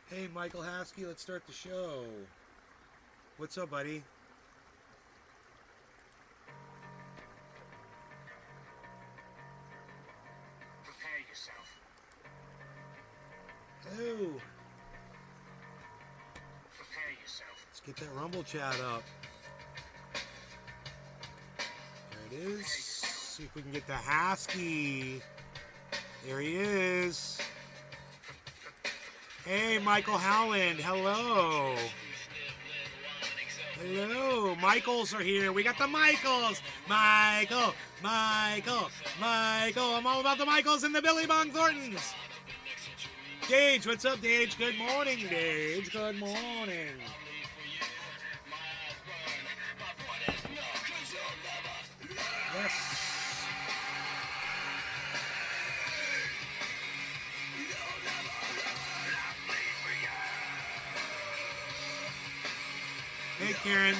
Hey, Michael Haskey, let's start the show. What's up, buddy? Prepare yourself. Hello. Prepare yourself. Let's get that Rumble chat up. There it is. See if we can get the Haskey. There he is. Hey, Michael Howland. Hello. Hello. Michaels are here. We got the Michaels. Michael. I'm all about the Michaels and the Billy Bong Thorntons. Gage, what's up, Gage? Good morning, Gage. Good morning. Yes. Hey, Karen.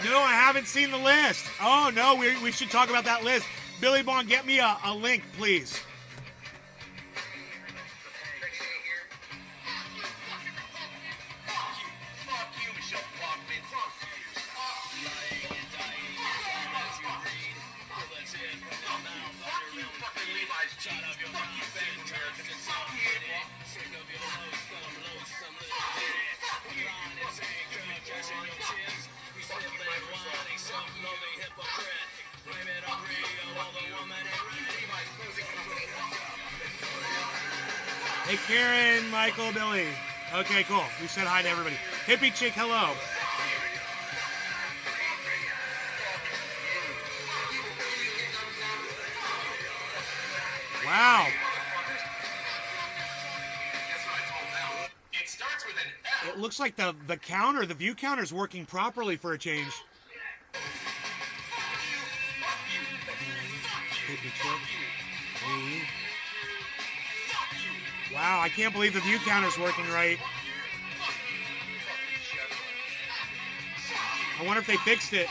No, I haven't seen the list. Oh, no, we should talk about that list. Billy Bong, get me a link, please. Hey, Karen, Michael, Billy. Okay, cool. We said hi to everybody. Hippie Chick, hello. Wow. It looks like the counter, the view counter is working properly for a change. Hippie Chick. Wow, I can't believe the view counter's working right. I wonder if they fixed it.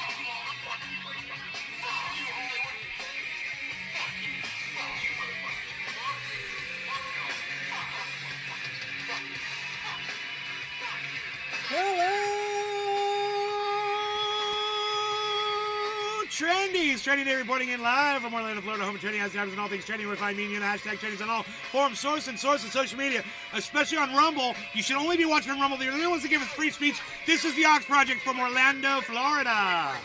Trendies! Trendy Day reporting in live from Orlando, Florida, home of Trendy House and all things trendy. Where find me and the hashtag Trendies on all forums, source and social media, especially on Rumble. You should only be watching on Rumble. They're the only ones that give us free speech. This is the Ox Project from Orlando, Florida.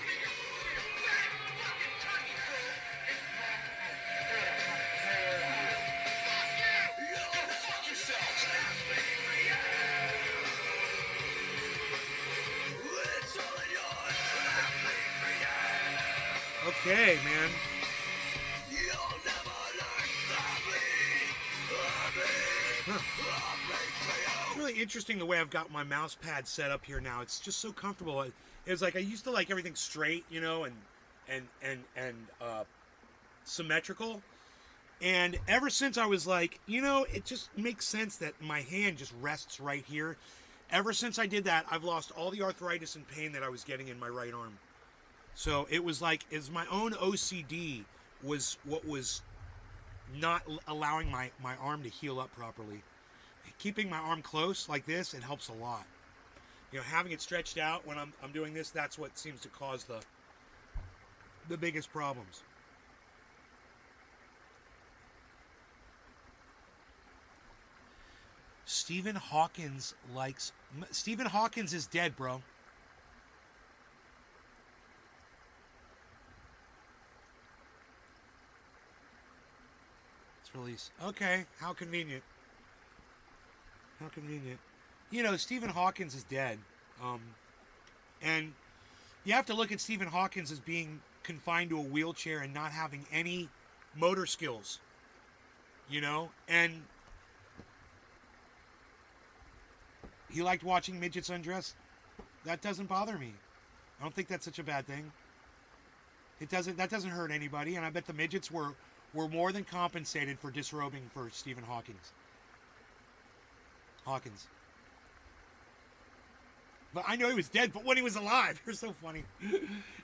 Okay, man. Huh. It's really interesting the way I've got my mouse pad set up here now. It's just so comfortable. It's like I used to like everything straight, you know, and symmetrical. And ever since I was like, you know, it just makes sense that my hand just rests right here. Ever since I did that, I've lost all the arthritis and pain that I was getting in my right arm. So it was like, it's my own OCD was what was not allowing my arm to heal up properly. Keeping my arm close like this, it helps a lot. You know, having it stretched out when I'm doing this, that's what seems to cause the biggest problems. Stephen Hawkins is dead, bro. Release. Okay, how convenient. How convenient. You know, Stephen Hawkins is dead. And you have to look at Stephen Hawkins as being confined to a wheelchair and not having any motor skills. You know? And he liked watching midgets undress. That doesn't bother me. I don't think that's such a bad thing. That doesn't hurt anybody, and I bet the midgets were more than compensated for disrobing for Stephen Hawkins. But I know he was dead, but when he was alive, you're so funny.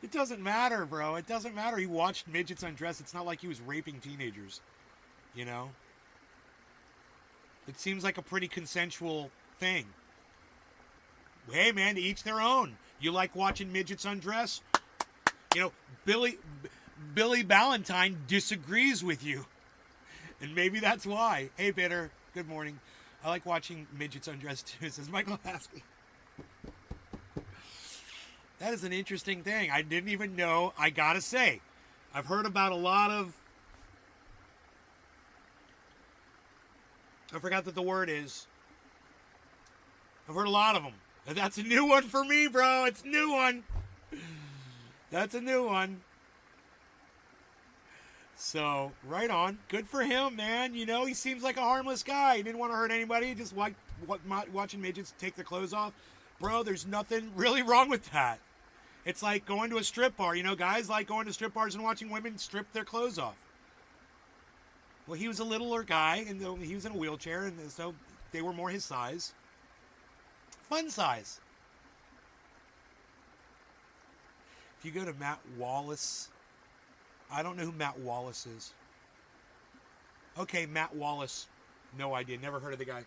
It doesn't matter, bro. It doesn't matter. He watched midgets undress. It's not like he was raping teenagers, you know? It seems like a pretty consensual thing. Hey, man, to each their own. You like watching midgets undress? You know, Billy Ballantyne disagrees with you. And maybe that's why. Hey, Bitter, good morning. I like watching midgets undress too, says Michael Haskell. That is an interesting thing. I didn't even know. I gotta say, I've heard about a lot of... I forgot that the word is. I've heard a lot of them. That's a new one for me, bro. It's a new one. That's a new one. So, right on. Good for him, man. You know, he seems like a harmless guy. He didn't want to hurt anybody. He just watching midgets take their clothes off. Bro, there's nothing really wrong with that. It's like going to a strip bar. You know, guys like going to strip bars and watching women strip their clothes off. Well, he was a littler guy, and he was in a wheelchair, and so they were more his size. Fun size. If you go to Matt Wallace, I don't know who Matt Wallace is. Okay, Matt Wallace. No idea. Never heard of the guy.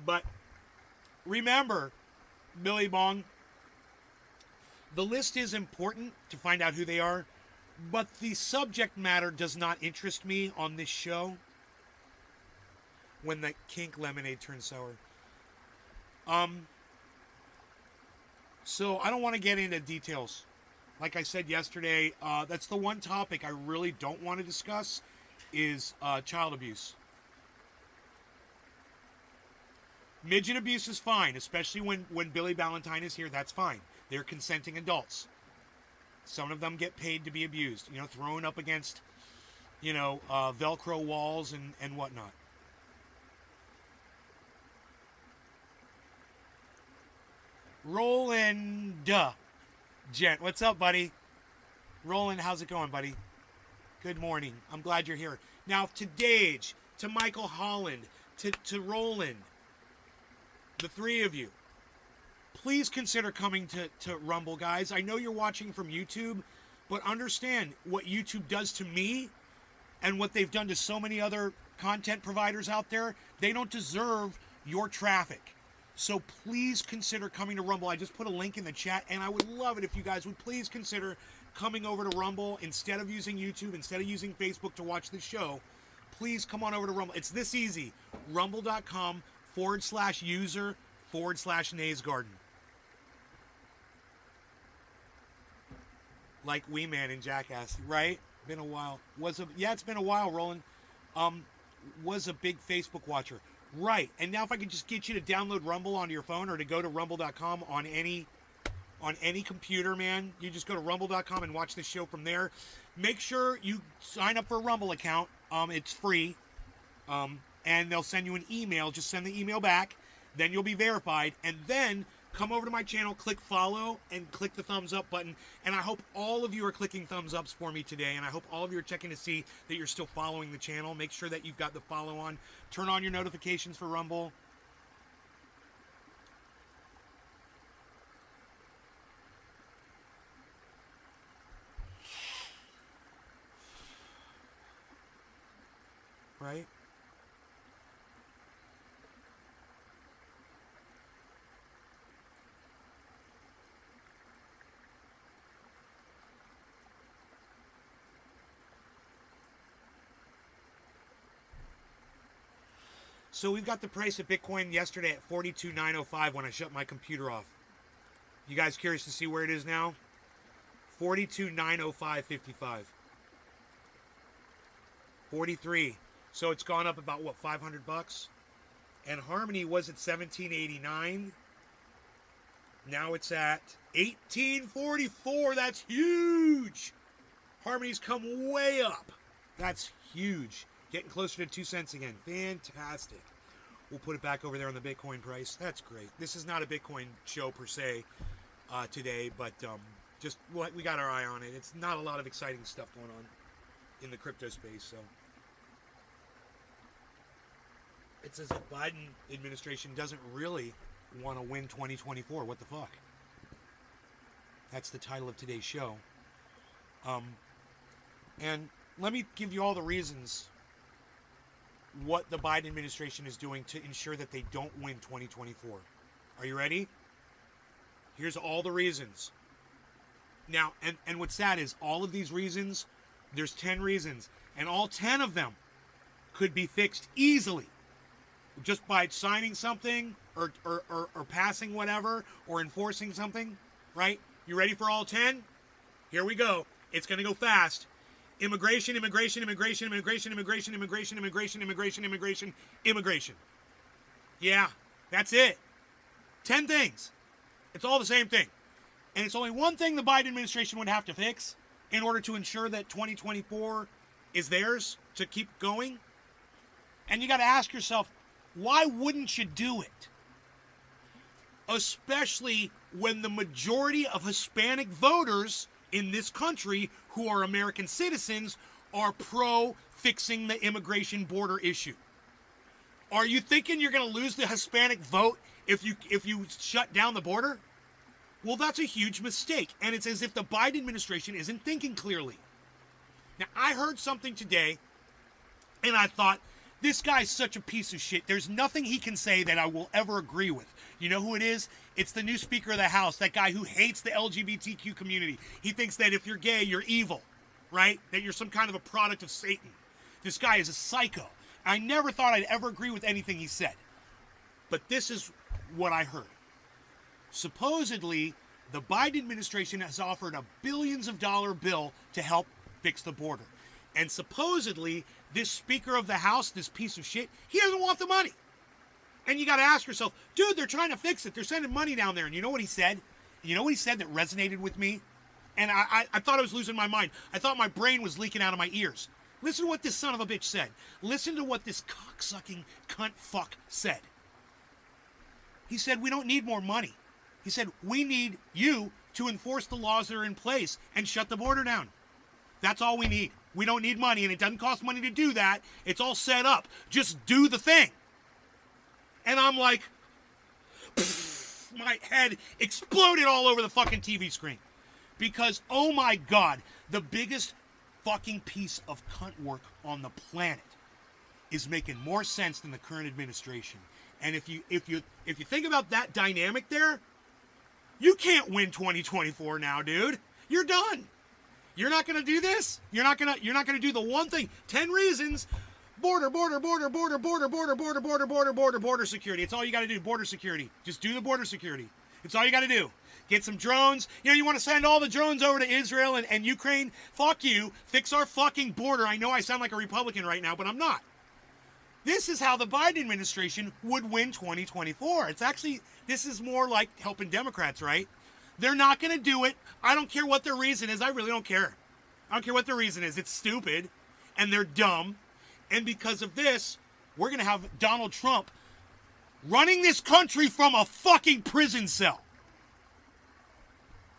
But remember, Billy Bong, the list is important to find out who they are, but the subject matter does not interest me on this show. When the kink lemonade turns sour. So I don't want to get into details. Like I said yesterday, that's the one topic I really don't want to discuss is child abuse. Midget abuse is fine, especially when Billy Ballantyne is here. That's fine. They're consenting adults. Some of them get paid to be abused. You know, thrown up against, you know, Velcro walls and whatnot. Roland, Gent, what's up, buddy? Roland, how's it going, buddy? Good morning. I'm glad you're here. Now, to Dage, to Michael Holland, to Roland, the three of you, please consider coming to Rumble, guys. I know you're watching from YouTube, but understand what YouTube does to me and what they've done to so many other content providers out there. They don't deserve your traffic. So please consider coming to Rumble. I just put a link in the chat, and I would love it if you guys would please consider coming over to Rumble instead of using YouTube, instead of using Facebook to watch the show. Please come on over to Rumble. It's this easy. Rumble.com/user/Nays Garden. Like Wee Man and Jackass, right? Been a while. It's been a while, Roland. Was a big Facebook watcher. Right, and now if I could just get you to download Rumble onto your phone or to go to rumble.com on any computer, man, you just go to rumble.com and watch the show from there. Make sure you sign up for a Rumble account. It's free, and they'll send you an email. Just send the email back, then you'll be verified, and then come over to my channel, click follow, and click the thumbs up button. And I hope all of you are clicking thumbs ups for me today, and I hope all of you are checking to see that you're still following the channel. Make sure that you've got the follow on. Turn on your notifications for Rumble. Right? So we've got the price of Bitcoin yesterday at 42,905 when I shut my computer off. You guys curious to see where it is now? 42,905.55. 43. So it's gone up about what, $500? And Harmony was at 1789. Now it's at 1844. That's huge. Harmony's come way up. That's huge. Getting closer to 2 cents again. Fantastic. We'll put it back over there on the Bitcoin price. That's great. This is not a Bitcoin show per se today, but just we got our eye on it. It's not a lot of exciting stuff going on in the crypto space. So It's as if Biden administration doesn't really want to win 2024. What the fuck? That's the title of today's show. And let me give you all the reasons what the Biden administration is doing to ensure that they don't win 2024. Are you ready? Here's all the reasons. Now, and what's sad is all of these reasons, there's 10 reasons, and all 10 of them could be fixed easily just by signing something or passing whatever or enforcing something, right? You ready for all 10? Here we go. It's going to go fast. Immigration. Yeah, that's it. 10 things. It's all the same thing. And it's only one thing the Biden administration would have to fix in order to ensure that 2024 is theirs to keep going. And you got to ask yourself, why wouldn't you do it? Especially when the majority of Hispanic voters in this country who are American citizens are pro fixing the immigration border issue. Are you thinking you're going to lose the Hispanic vote if you shut down the border? Well, that's a huge mistake, and it's as if the Biden administration isn't thinking clearly. Now, I heard something today, and I thought, this guy's such a piece of shit. There's nothing he can say that I will ever agree with. You know who it is? It's the new Speaker of the House, that guy who hates the LGBTQ community. He thinks that if you're gay, you're evil, right? That you're some kind of a product of Satan. This guy is a psycho. I never thought I'd ever agree with anything he said. But this is what I heard. Supposedly, the Biden administration has offered a billions of dollar bill to help fix the border. And supposedly, this Speaker of the House, this piece of shit, he doesn't want the money. And you got to ask yourself, dude, they're trying to fix it. They're sending money down there. And you know what he said? You know what he said that resonated with me? And I thought I was losing my mind. I thought my brain was leaking out of my ears. Listen to what this son of a bitch said. Listen to what this cocksucking cunt fuck said. He said, we don't need more money. He said, we need you to enforce the laws that are in place and shut the border down. That's all we need. We don't need money, and it doesn't cost money to do that. It's all set up. Just do the thing. And I'm like, my head exploded all over the fucking TV screen. Because, oh my God, the biggest fucking piece of cunt work on the planet is making more sense than the current administration. And if you think about that dynamic there, you can't win 2024 now, dude. You're done. You're not gonna do this. You're not gonna do the one thing. 10 reasons. Border security. It's all you gotta do. Border security. Just do the border security. It's all you gotta do. Get some drones. You know, you want to send all the drones over to Israel and Ukraine? Fuck you. Fix our fucking border. I know I sound like a Republican right now, but I'm not. This is how the Biden administration would win 2024. It's actually, this is more like helping Democrats, right? They're not going to do it. I don't care what their reason is. I really don't care. I don't care what their reason is. It's stupid, and they're dumb. And because of this, we're going to have Donald Trump running this country from a fucking prison cell.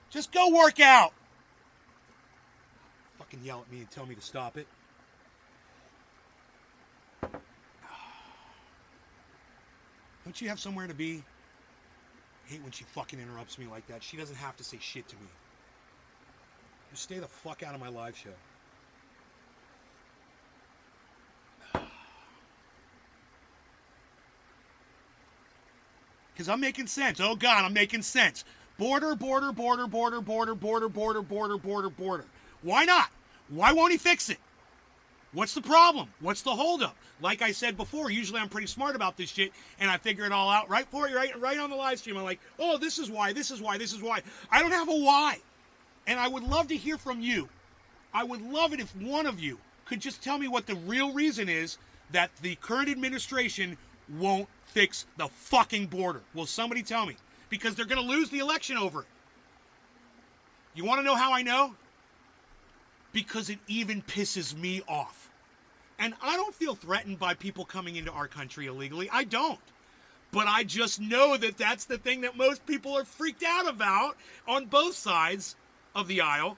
Just go work out. Fucking yell at me and tell me to stop it. Don't you have somewhere to be? I hate when she fucking interrupts me like that. She doesn't have to say shit to me. Just stay the fuck out of my live show. Because I'm making sense. Oh God, I'm making sense. Border. Why not? Why won't he fix it? What's the problem? What's the holdup? Like I said before, usually I'm pretty smart about this shit, and I figure it all out right on the live stream. I'm like, oh, this is why. I don't have a why. And I would love to hear from you. I would love it if one of you could just tell me what the real reason is that the current administration won't fix the fucking border. Will somebody tell me? Because they're going to lose the election over it. You want to know how I know? Because it even pisses me off. And I don't feel threatened by people coming into our country illegally. I don't. But I just know that that's the thing that most people are freaked out about on both sides of the aisle.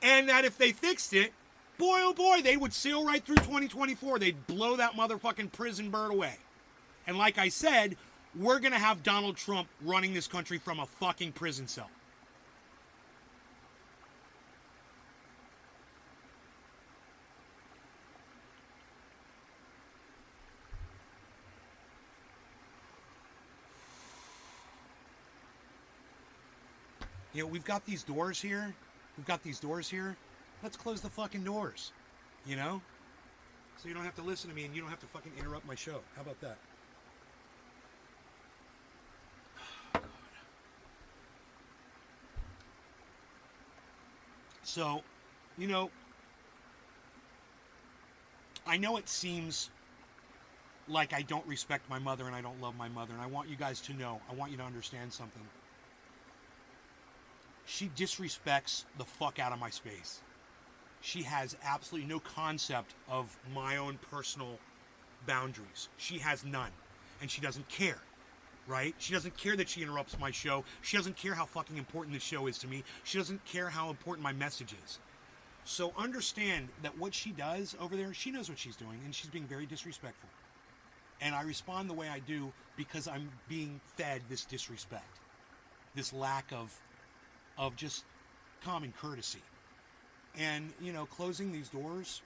And that if they fixed it, boy, oh boy, they would sail right through 2024. They'd blow that motherfucking prison bird away. And like I said, we're going to have Donald Trump running this country from a fucking prison cell. You know, we've got these doors here. Let's close the fucking doors. You know? So you don't have to listen to me and you don't have to fucking interrupt my show. How about that? God. So, you know, I know it seems like I don't respect my mother and I don't love my mother, and I want you guys to know, I want you to understand something. She disrespects the fuck out of my space. She has absolutely no concept of my own personal boundaries. She has none. And she doesn't care, right? She doesn't care that she interrupts my show. She doesn't care how fucking important this show is to me. She doesn't care how important my message is. So understand that what she does over there, she knows what she's doing, and she's being very disrespectful. And I respond the way I do because I'm being fed this disrespect, this lack of just common courtesy. And, you know, closing these doors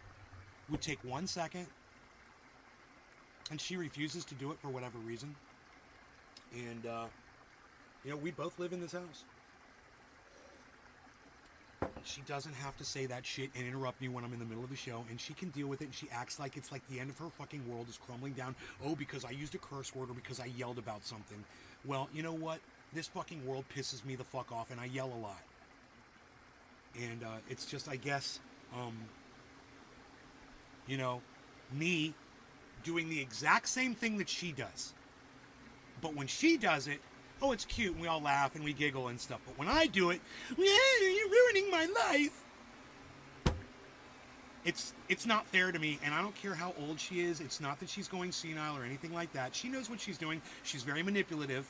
would take 1 second, and she refuses to do it for whatever reason. And, you know, we both live in this house. She doesn't have to say that shit and interrupt me when I'm in the middle of the show, and she can deal with it, and she acts like it's like the end of her fucking world is crumbling down. Oh, because I used a curse word or because I yelled about something. Well, you know what? This fucking world pisses me the fuck off, and I yell a lot. And it's just, I guess, you know, me doing the exact same thing that she does. But when she does it, oh, it's cute, and we all laugh and we giggle and stuff. But when I do it, you're ruining my life. It's not fair to me, and I don't care how old she is. It's not that she's going senile or anything like that. She knows what she's doing. She's very manipulative,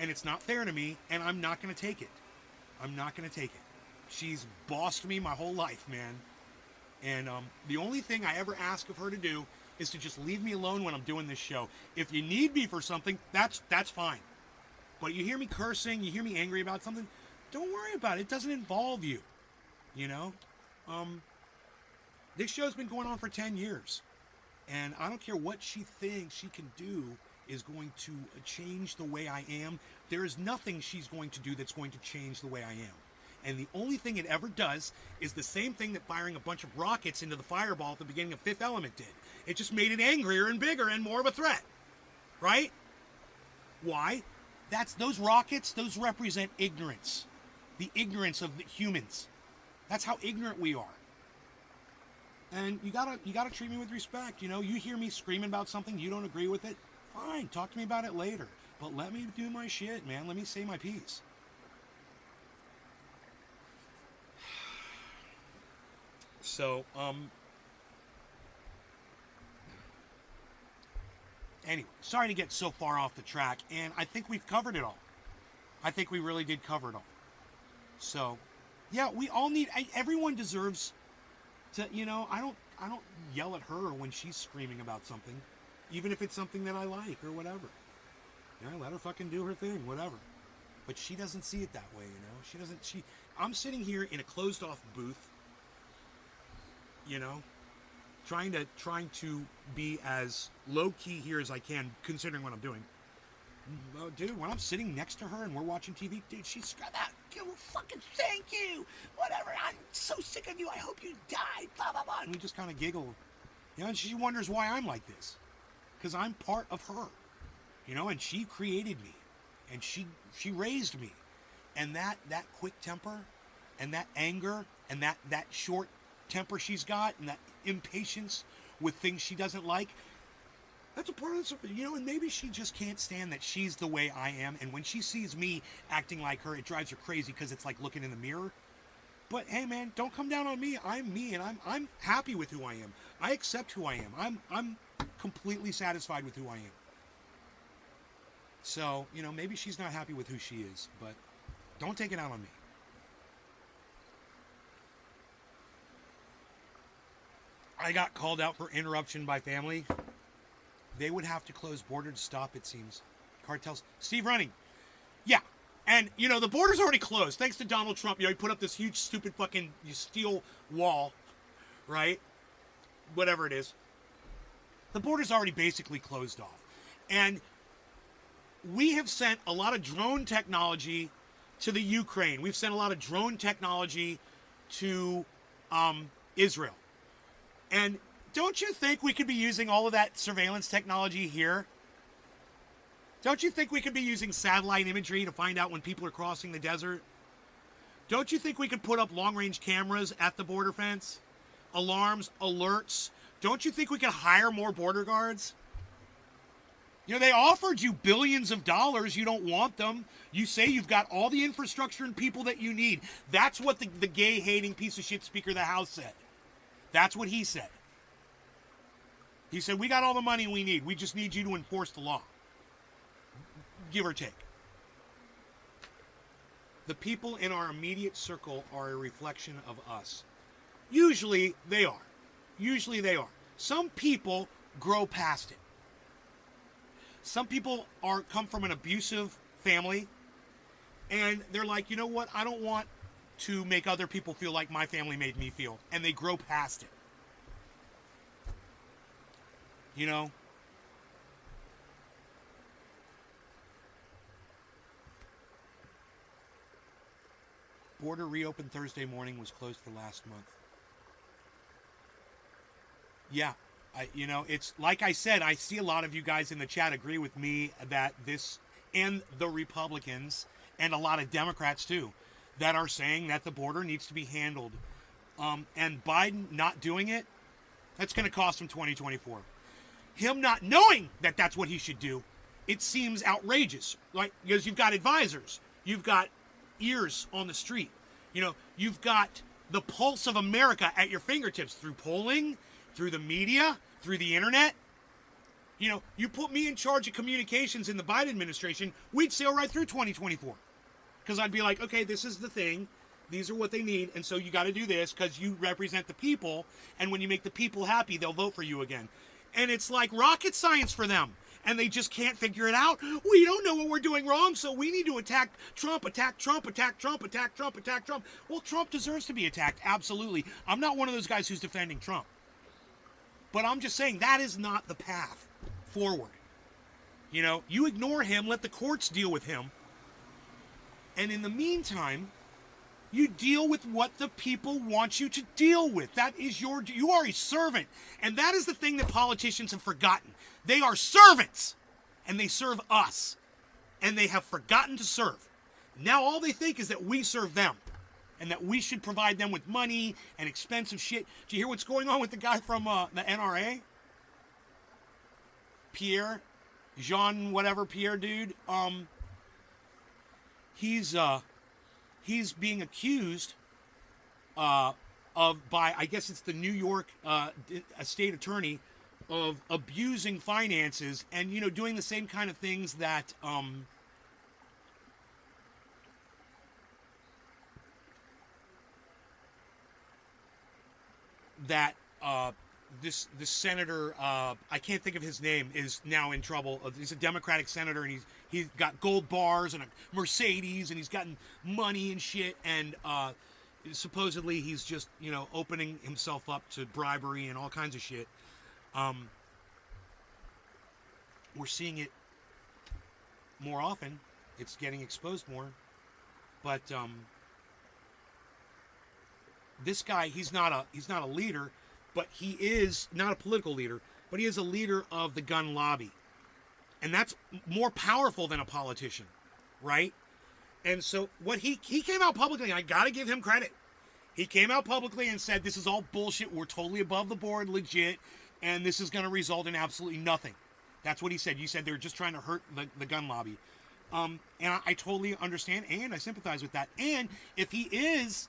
and it's not fair to me, and I'm not going to take it. I'm not going to take it. She's bossed me my whole life, man. And the only thing I ever ask of her to do is to just leave me alone when I'm doing this show. If you need me for something, that's fine. But you hear me cursing, you hear me angry about something, don't worry about it. It doesn't involve you. You know? This show's been going on for 10 years. And I don't care what she thinks she can do is going to change the way I am. There is nothing she's going to do that's going to change the way I am. And the only thing it ever does is the same thing that firing a bunch of rockets into the fireball at the beginning of Fifth Element did. It just made it angrier and bigger and more of a threat. Right? Why? Those rockets, those represent ignorance. The ignorance of the humans. That's how ignorant we are. And you gotta treat me with respect. You know, you hear me screaming about something, you don't agree with it, fine, talk to me about it later. But let me do my shit, man. Let me say my piece. So, anyway, sorry to get so far off the track, and I think we've covered it all. I think we really did cover it all. So, yeah, we all need, everyone deserves to, you know, I don't yell at her when she's screaming about something, even if it's something that I like or whatever. You know, let her fucking do her thing, whatever. But she doesn't see it that way, you know? I'm sitting here in a closed off booth, you know, trying to be as low key here as I can, considering what I'm doing. Oh, dude, when I'm sitting next to her and we're watching TV, dude, she's that. Fucking thank you. Whatever. I'm so sick of you. I hope you die. Blah blah blah. And we just kind of giggle, you know. And she wonders why I'm like this, because I'm part of her, you know. And she created me, and she raised me, and that quick temper, and that anger, and that short temper she's got, and that impatience with things she doesn't like, that's a part of it, you know. And maybe she just can't stand that she's the way I am, and when she sees me acting like her, it drives her crazy because it's like looking in the mirror. But hey, man, don't come down on me. I'm me, and I'm happy with who I am. I accept who I am. I'm completely satisfied with who I am. So, you know, maybe she's not happy with who she is, but don't take it out on me. I got called out for interruption by family. They would have to close border to stop, it seems. Cartels. Steve Running. Yeah. And, you know, the border's already closed. Thanks to Donald Trump. You know, he put up this huge, stupid fucking steel wall, right? Whatever it is. The border's already basically closed off. And we have sent a lot of drone technology to the Ukraine. We've sent a lot of drone technology to Israel. And don't you think we could be using all of that surveillance technology here? Don't you think we could be using satellite imagery to find out when people are crossing the desert? Don't you think we could put up long-range cameras at the border fence? Alarms, alerts. Don't you think we could hire more border guards? You know, they offered you billions of dollars. You don't want them. You say you've got all the infrastructure and people that you need. That's what the gay-hating piece of shit Speaker of the House said. That's what he said. He said, we got all the money we need. We just need you to enforce the law. Give or take. The people in our immediate circle are a reflection of us. Usually they are. Usually they are. Some people grow past it. Some people come from an abusive family, and they're like, you know what? I don't want to make other people feel like my family made me feel, and they grow past it. You know? Border reopened Thursday morning, was closed for last month. Yeah, you know, it's like I said, I see a lot of you guys in the chat agree with me that this, and the Republicans, and a lot of Democrats too, that are saying that the border needs to be handled. And Biden not doing it, that's going to cost him 2024. Him not knowing that that's what he should do, it seems outrageous. Like, because you've got advisors, you've got ears on the street, you know, you've got the pulse of America at your fingertips through polling, through the media, through the internet. You know, you put me in charge of communications in the Biden administration, we'd sail right through 2024. Because I'd be like, okay, this is the thing. These are what they need. And so you got to do this because you represent the people. And when you make the people happy, they'll vote for you again. And it's like rocket science for them. And they just can't figure it out. We don't know what we're doing wrong, so we need to attack Trump, attack Trump, attack Trump, attack Trump, attack Trump. Well, Trump deserves to be attacked, absolutely. I'm not one of those guys who's defending Trump. But I'm just saying that is not the path forward. You know, you ignore him, let the courts deal with him. And in the meantime, you deal with what the people want you to deal with. That is you are a servant. And that is the thing that politicians have forgotten. They are servants. And they serve us. And they have forgotten to serve. Now all they think is that we serve them. And that we should provide them with money and expensive shit. Do you hear what's going on with the guy from the NRA? Pierre? Jean whatever Pierre dude. He's being accused by, I guess it's the New York state attorney, of abusing finances and, you know, doing the same kind of things that this senator, I can't think of his name, is now in trouble. He's a Democratic senator, and he's got gold bars and a Mercedes, and he's gotten money and shit, and supposedly he's just, you know, opening himself up to bribery and all kinds of shit. We're seeing it more often. It's getting exposed more. But this guy, he's not a leader, but he is not a political leader, but he is a leader of the gun lobby. And that's more powerful than a politician, right? And so what he came out publicly, I got to give him credit. He came out publicly and said, this is all bullshit. We're totally above the board, legit, and this is going to result in absolutely nothing. That's what he said. You said they're just trying to hurt the gun lobby. And I totally understand, and I sympathize with that. And if he is,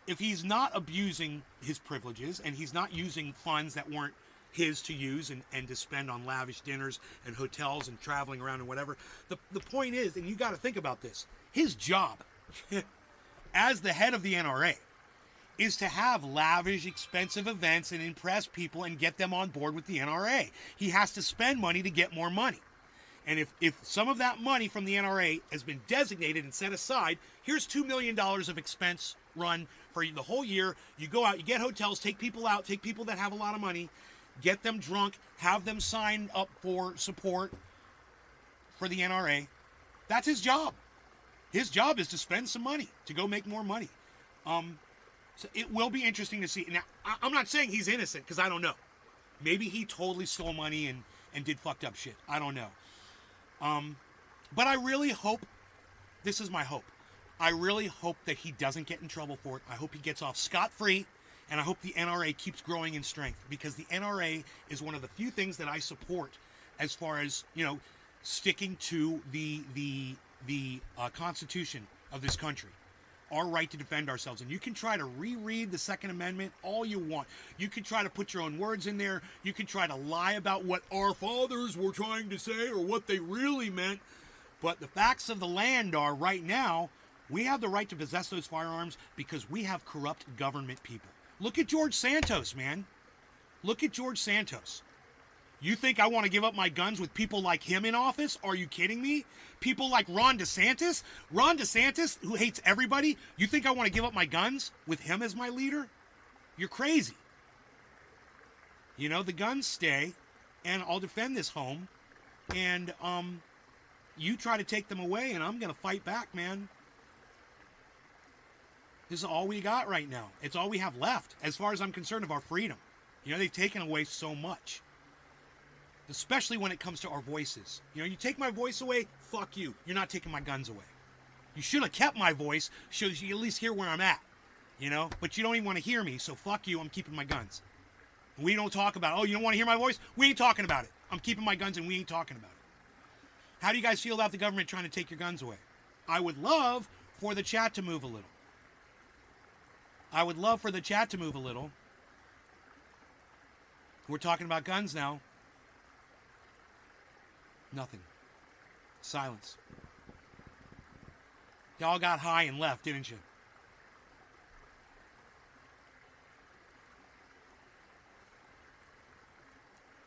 if he's not abusing his privileges and he's not using funds that weren't his to use and to spend on lavish dinners and hotels and traveling around and whatever, the point is, and you got to think about this, his job as the head of the NRA is to have lavish, expensive events and impress people and get them on board with the NRA. He has to spend money to get more money. And if some of that money from the NRA has been designated and set aside, here's $2 million of expense run for the whole year. You go out, you get hotels, take people out, take people that have a lot of money, get them drunk, have them sign up for support for the NRA. That's his job. His job is to spend some money, to go make more money. So it will be interesting to see. Now, I'm not saying he's innocent, because I don't know. Maybe he totally stole money and did fucked up shit. I don't know. But I really hope, this is my hope, I really hope that he doesn't get in trouble for it. I hope he gets off scot-free, and I hope the NRA keeps growing in strength, because the NRA is one of the few things that I support as far as, sticking to the Constitution of this country. Our right to defend ourselves. And you can try to reread the Second Amendment all you want. You can try to put your own words in there. You can try to lie about what our fathers were trying to say or what they really meant. But the facts of the land are, right now, we have the right to possess those firearms because we have corrupt government people. Look at George Santos, man. Look at George Santos. You think I want to give up my guns with people like him in office? Are you kidding me? People like Ron DeSantis? Ron DeSantis, who hates everybody? You think I want to give up my guns with him as my leader? You're crazy. The guns stay, and I'll defend this home, and you try to take them away, and I'm going to fight back, man. This is all we got right now. It's all we have left, as far as I'm concerned, of our freedom. They've taken away so much. Especially when it comes to our voices. You take my voice away, fuck you. You're not taking my guns away. You should have kept my voice so you at least hear where I'm at. But you don't even want to hear me, so fuck you, I'm keeping my guns. We don't talk about, oh, you don't want to hear my voice? We ain't talking about it. I'm keeping my guns and we ain't talking about it. How do you guys feel about the government trying to take your guns away? I would love for the chat to move a little. We're talking about guns now. Nothing. Silence. Y'all got high and left, didn't you?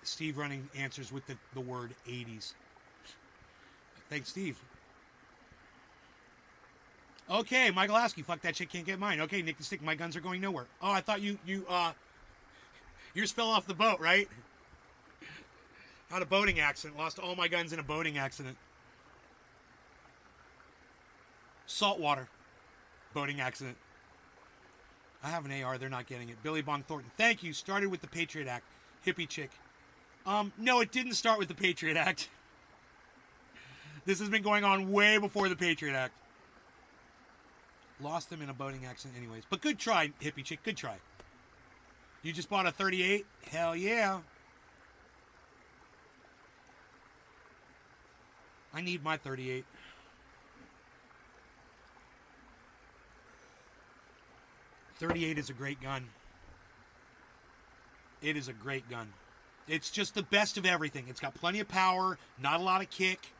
Steve running answers with the word 80s. Thanks, Steve. Okay, Michael Lasky, fuck that shit, can't get mine. Okay, Nick the Stick, my guns are going nowhere. Oh, I thought you just fell off the boat, right? Had a boating accident. Lost all my guns in a boating accident. Saltwater. Boating accident. I have an AR. They're not getting it. Billy Bong Thornton. Thank you. Started with the Patriot Act. Hippie chick. No, it didn't start with the Patriot Act. This has been going on way before the Patriot Act. Lost them in a boating accident anyways. But good try, hippie chick. Good try. You just bought a 38? Hell yeah. I need my 38. .38 is a great gun. It is a great gun. It's just the best of everything. It's got plenty of power, not a lot of kick,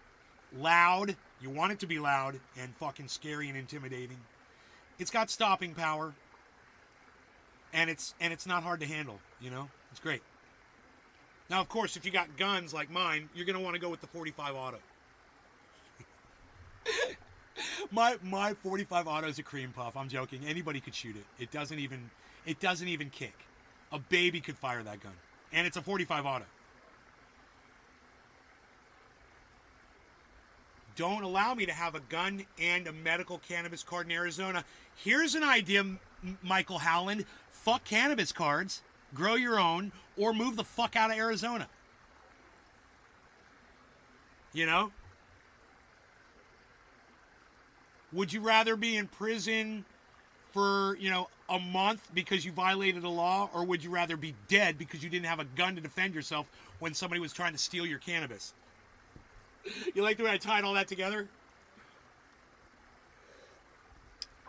loud. You want it to be loud and fucking scary and intimidating. It's got stopping power, and it's not hard to handle. It's great. Now, of course, if you got guns like mine, you're gonna want to go with the 45 auto. My 45 auto is a cream puff. I'm joking. Anybody could shoot it. It doesn't even kick. A baby could fire that gun, and it's a 45 auto. Don't allow me to have a gun and a medical cannabis card in Arizona. Here's an idea, Michael Howland. Fuck cannabis cards. Grow your own, or move the fuck out of Arizona. Would you rather be in prison for, a month because you violated a law, or would you rather be dead because you didn't have a gun to defend yourself when somebody was trying to steal your cannabis? You like the way I tied all that together?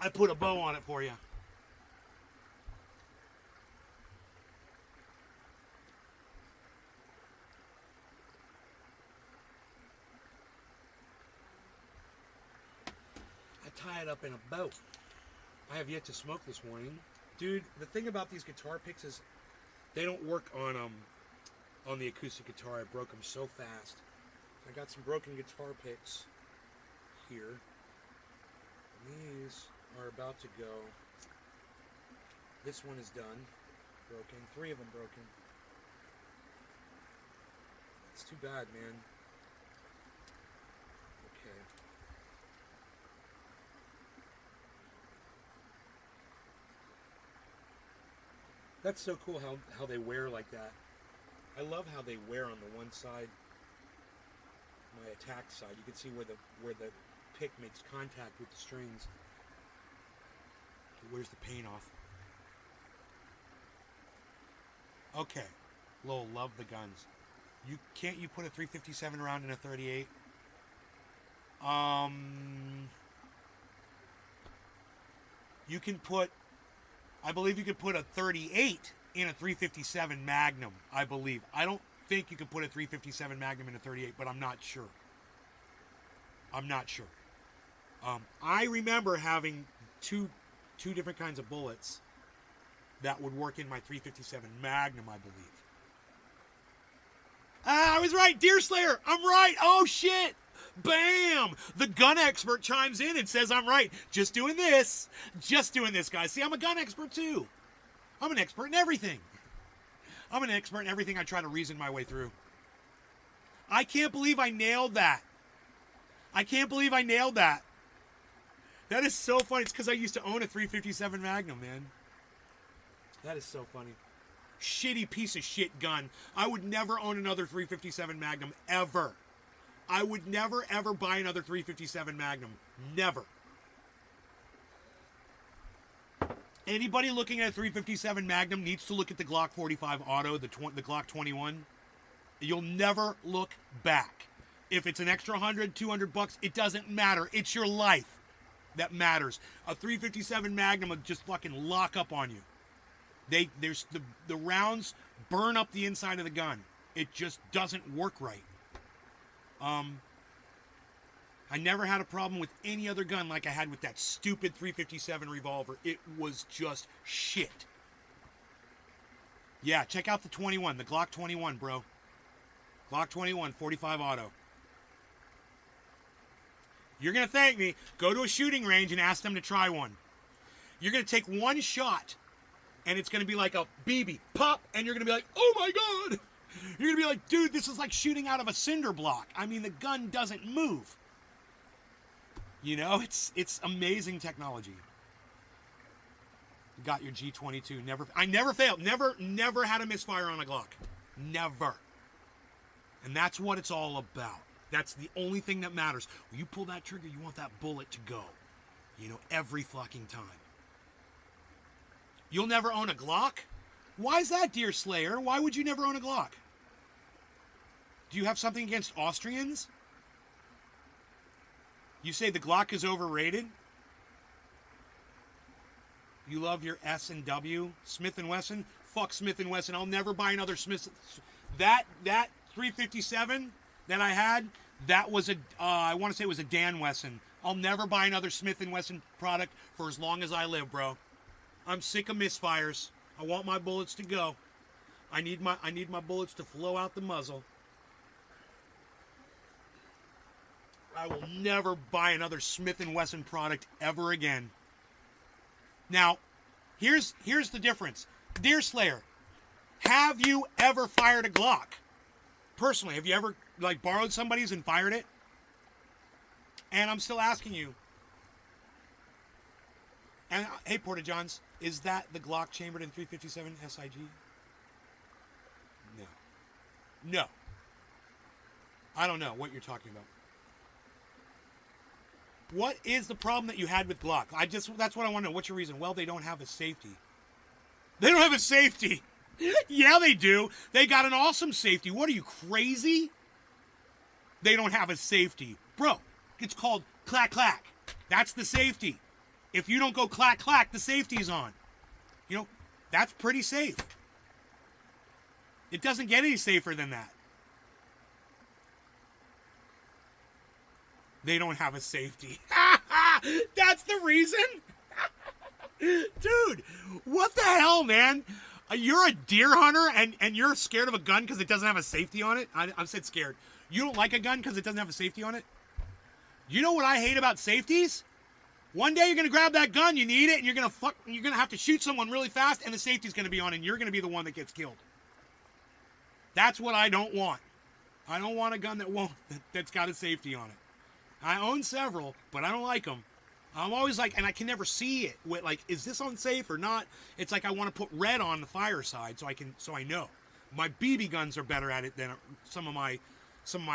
I put a bow on it for you. Tie it up in a boat. I have yet to smoke this morning. Dude, the thing about these guitar picks is they don't work on the acoustic guitar. I broke them so fast. I got some broken guitar picks here. These are about to go. This one is done. Broken. 3 of them broken. It's too bad, man. Okay. That's so cool how they wear like that. I love how they wear on the one side. My attack side. You can see where the pick makes contact with the strings. Where's the paint off? Okay. Lowell, love the guns. Can't you put a 357 round in a 38? You can put, I believe you could put a 38 in a 357 Magnum, I believe. I don't think you could put a 357 Magnum in a 38, but I'm not sure. I'm not sure. I remember having two different kinds of bullets that would work in my 357 Magnum, I believe. Ah, I was right, Deerslayer. I'm right. Oh shit! Bam! The gun expert chimes in and says I'm right. Just doing this, guys. See, I'm a gun expert too. I'm an expert in everything. I'm an expert in everything I try to reason my way through. I can't believe I nailed that. I can't believe I nailed that. That is so funny. It's because I used to own a 357 Magnum, man. That is so funny. Shitty piece of shit gun. I would never own another 357 Magnum, ever. I would never, ever buy another 357 Magnum. Never. Anybody looking at a 357 Magnum needs to look at the Glock 45 Auto, the Glock 21. You'll never look back. If it's an extra $100, $200, it doesn't matter. It's your life that matters. A 357 Magnum will just fucking lock up on you. There's the rounds burn up the inside of the gun. It just doesn't work right. I never had a problem with any other gun like I had with that stupid 357 revolver. It was just shit. Yeah, check out the 21, the Glock 21, bro. Glock 21, 45 Auto. You're going to thank me. Go to a shooting range and ask them to try one. You're going to take one shot, and it's going to be like a BB. Pop, and you're going to be like, oh my God. You're going to be like, dude, this is like shooting out of a cinder block. I mean, the gun doesn't move. You know, it's amazing technology. You got your G22. I never failed. Never had a misfire on a Glock. Never. And that's what it's all about. That's the only thing that matters. When you pull that trigger, you want that bullet to go. You know, every fucking time. You'll never own a Glock? Why is that, dear Slayer? Why would you never own a Glock? Do you have something against Austrians? You say the Glock is overrated? You love your S&W? Smith & Wesson? Fuck Smith & Wesson. I'll never buy another Smith. That 357 that I had, that was I want to say it was a Dan Wesson. I'll never buy another Smith & Wesson product for as long as I live, bro. I'm sick of misfires. I want my bullets to go. I need my bullets to flow out the muzzle. I will never buy another Smith & Wesson product ever again. Now, here's the difference. Deer Slayer, have you ever fired a Glock? Personally, have you ever borrowed somebody's and fired it? And I'm still asking you. And hey, Porta Johns, is that the Glock chambered in 357 SIG? No. I don't know what you're talking about. What is the problem that you had with Glock? That's what I want to know. What's your reason? Well, they don't have a safety. They don't have a safety. Yeah, they do. They got an awesome safety. What are you, crazy? They don't have a safety. Bro, it's called clack clack. That's the safety. If you don't go clack clack, the safety's on. You know, that's pretty safe. It doesn't get any safer than that. They don't have a safety. That's the reason? Dude, what the hell, man? You're a deer hunter and you're scared of a gun because it doesn't have a safety on it? I said scared. You don't like a gun because it doesn't have a safety on it? You know what I hate about safeties? One day you're gonna grab that gun, you need it, and you're gonna have to shoot someone really fast, and the safety's gonna be on, and you're gonna be the one that gets killed. That's what I don't want. I don't want a gun that's got a safety on it. I own several, but I don't like them. I'm always like, and I can never see it. Like, is this unsafe or not? It's like I want to put red on the fire side so I know. My BB guns are better at it than some of my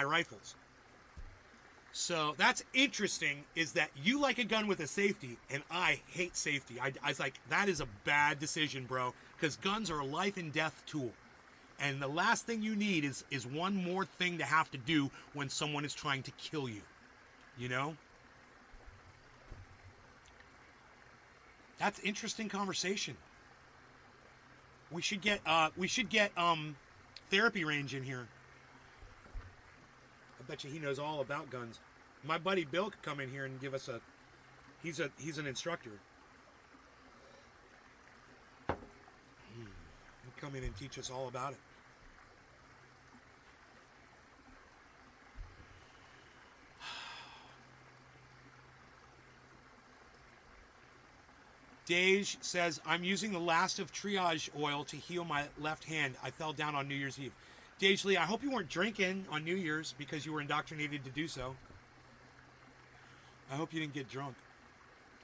rifles. So that's interesting, is that you like a gun with a safety, and I hate safety. I was like, that is a bad decision, bro, because guns are a life and death tool. And the last thing you need is one more thing to have to do when someone is trying to kill you. You know? That's interesting conversation. We should get therapy range in here. I bet you he knows all about guns. My buddy Bill could come in here and give us he's an instructor. He'll come in and teach us all about it. Dej says, I'm using the last of triage oil to heal my left hand. I fell down on New Year's Eve. Dej Lee, I hope you weren't drinking on New Year's because you were indoctrinated to do so. I hope you didn't get drunk.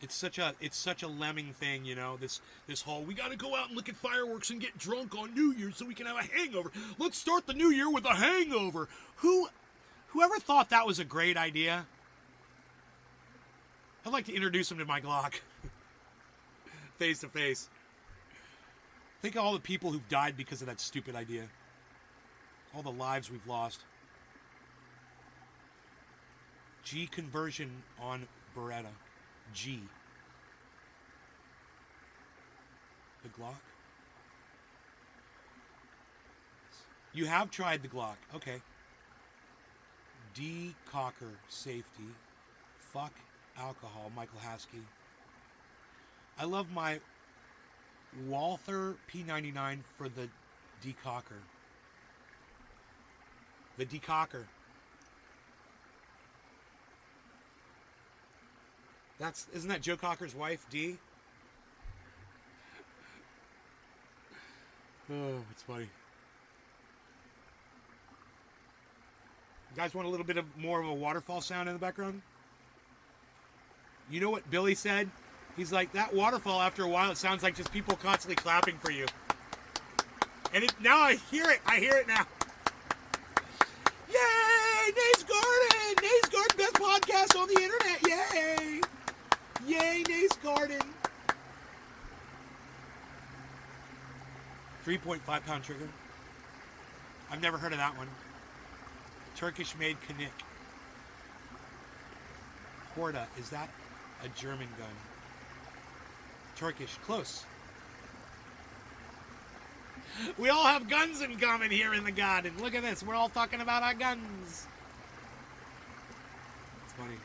It's such a lemming thing, you know, this whole, we got to go out and look at fireworks and get drunk on New Year's so we can have a hangover. Let's start the new year with a hangover. Whoever thought that was a great idea? I'd like to introduce him to my Glock. Face to face. Think of all the people who've died because of that stupid idea. All the lives we've lost. G conversion on Beretta. G. The Glock? You have tried the Glock. Okay. D. Cocker. Safety. Fuck alcohol. Michael Haskey. I love my Walther P99 for the decocker. The decocker. Isn't that Joe Cocker's wife, D? Oh, it's funny. You guys want a little bit more of a waterfall sound in the background? You know what Billy said? He's like, that waterfall, after a while, it sounds like just people constantly clapping for you. And now I hear it. I hear it now. Yay! Nays Garden! Nays Garden, best podcast on the internet. Yay! Yay, Nays Garden. 3.5-pound trigger. I've never heard of that one. Turkish-made Kanik. Horta, is that a German gun? Turkish, close. We all have guns in common here in the garden. Look at this. We're all talking about our guns. It's funny.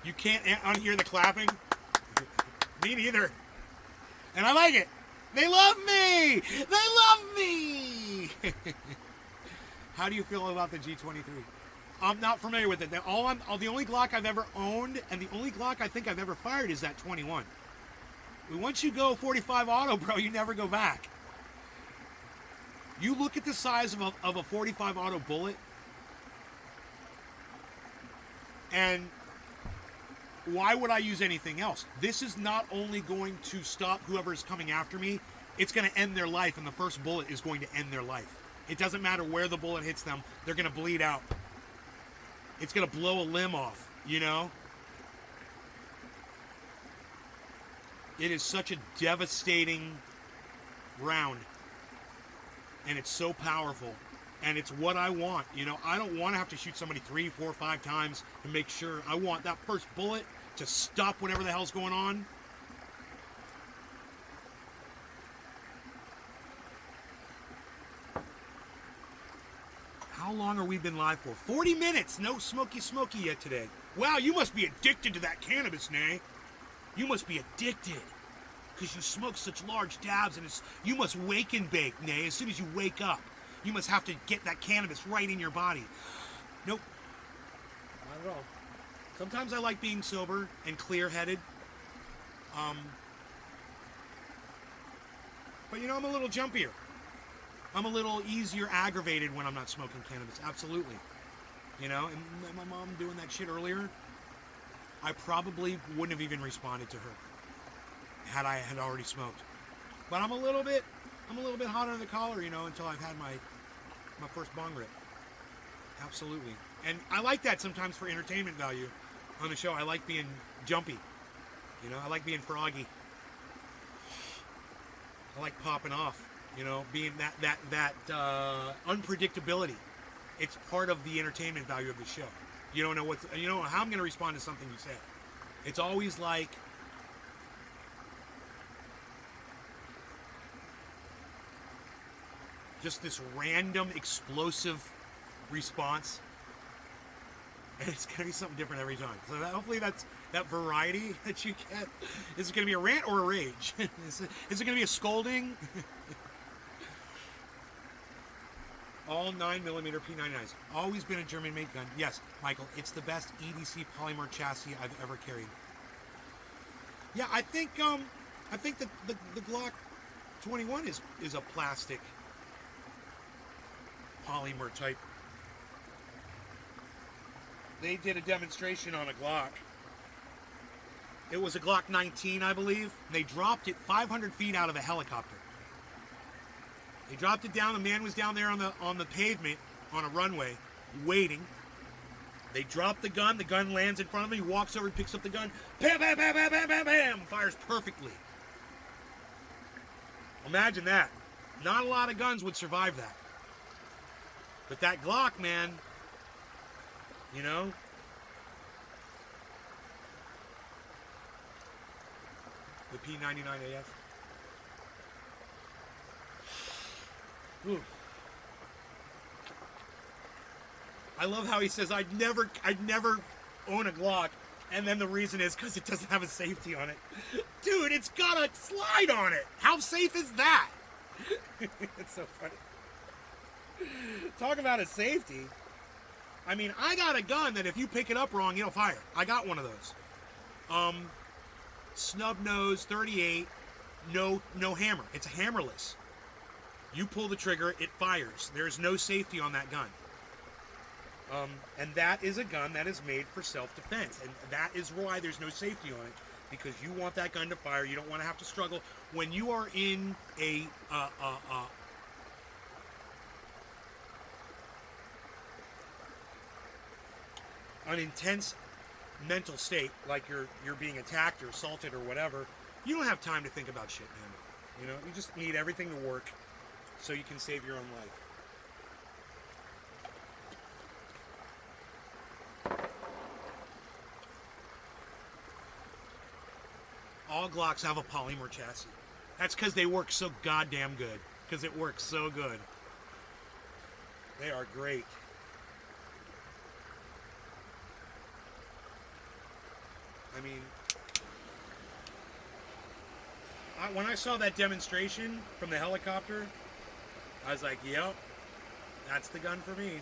You can't unhear the clapping? Me neither. And I like it. They love me! They love me! How do you feel about the G23? I'm not familiar with it. The only Glock I've ever owned, and the only Glock I think I've ever fired is that 21. Once you go 45 auto, bro, you never go back. You look at the size of a 45 auto bullet, and why would I use anything else? This is not only going to stop whoever is coming after me, it's going to end their life, and the first bullet is going to end their life. It doesn't matter where the bullet hits them. They're going to bleed out. It's going to blow a limb off, you know? It is such a devastating round. And it's so powerful. And it's what I want, you know? I don't want to have to shoot somebody 3, 4, 5 times to make sure. I want that first bullet to stop whatever the hell's going on. How long are we been live for? 40 minutes. No smoky yet today. Wow, you must be addicted to that cannabis, Nay. You must be addicted. Because you smoke such large dabs, and you must wake and bake, Nay. As soon as you wake up, you must have to get that cannabis right in your body. Nope. Not at all. Sometimes I like being sober and clear-headed. But I'm a little jumpier. I'm a little easier aggravated when I'm not smoking cannabis. Absolutely. And my mom doing that shit earlier, I probably wouldn't have even responded to her had I had already smoked. But I'm a little bit hot under the collar, until I've had my first bong rip. Absolutely. And I like that sometimes for entertainment value on the show. I like being jumpy. I like being froggy. I like popping off. Being that unpredictability. It's part of the entertainment value of the show. You don't know how I'm going to respond to something you say. It's always like just this random explosive response, and it's going to be something different every time. So hopefully that variety that you get. Is it going to be a rant or a rage? Is it going to be a scolding? All 9mm P99s. Always been a German-made gun. Yes, Michael, it's the best EDC polymer chassis I've ever carried. Yeah, I think that the Glock 21 is a plastic polymer type. They did a demonstration on a Glock. It was a Glock 19, I believe. They dropped it 500 feet out of a helicopter. They dropped it down. The man was down there on the pavement on a runway waiting. They drop the gun. The gun lands in front of him. He walks over and picks up the gun. Bam, bam, bam, bam, bam, bam, bam. Fires perfectly. Imagine that. Not a lot of guns would survive that. But that Glock, man, the P99 AF. Ooh. I love how he says, I'd never own a Glock, and then the reason is because it doesn't have a safety on it. Dude, it's got a slide on it. How safe is that? It's so funny. Talk about a safety. I mean, I got a gun that if you pick it up wrong, it'll fire. I got one of those. Snub nose 38, no hammer. It's hammerless. You pull the trigger, it fires. There's no safety on that gun. And that is a gun that is made for self-defense. And that is why there's no safety on it. Because you want that gun to fire. You don't want to have to struggle. When you are in an intense mental state, like you're being attacked or assaulted or whatever, you don't have time to think about shit, man. You just need everything to work so you can save your own life. All Glocks have a polymer chassis. That's because they work so goddamn good. Because it works so good. They are great. I mean, when I saw that demonstration from the helicopter, I was like, yep, that's the gun for me.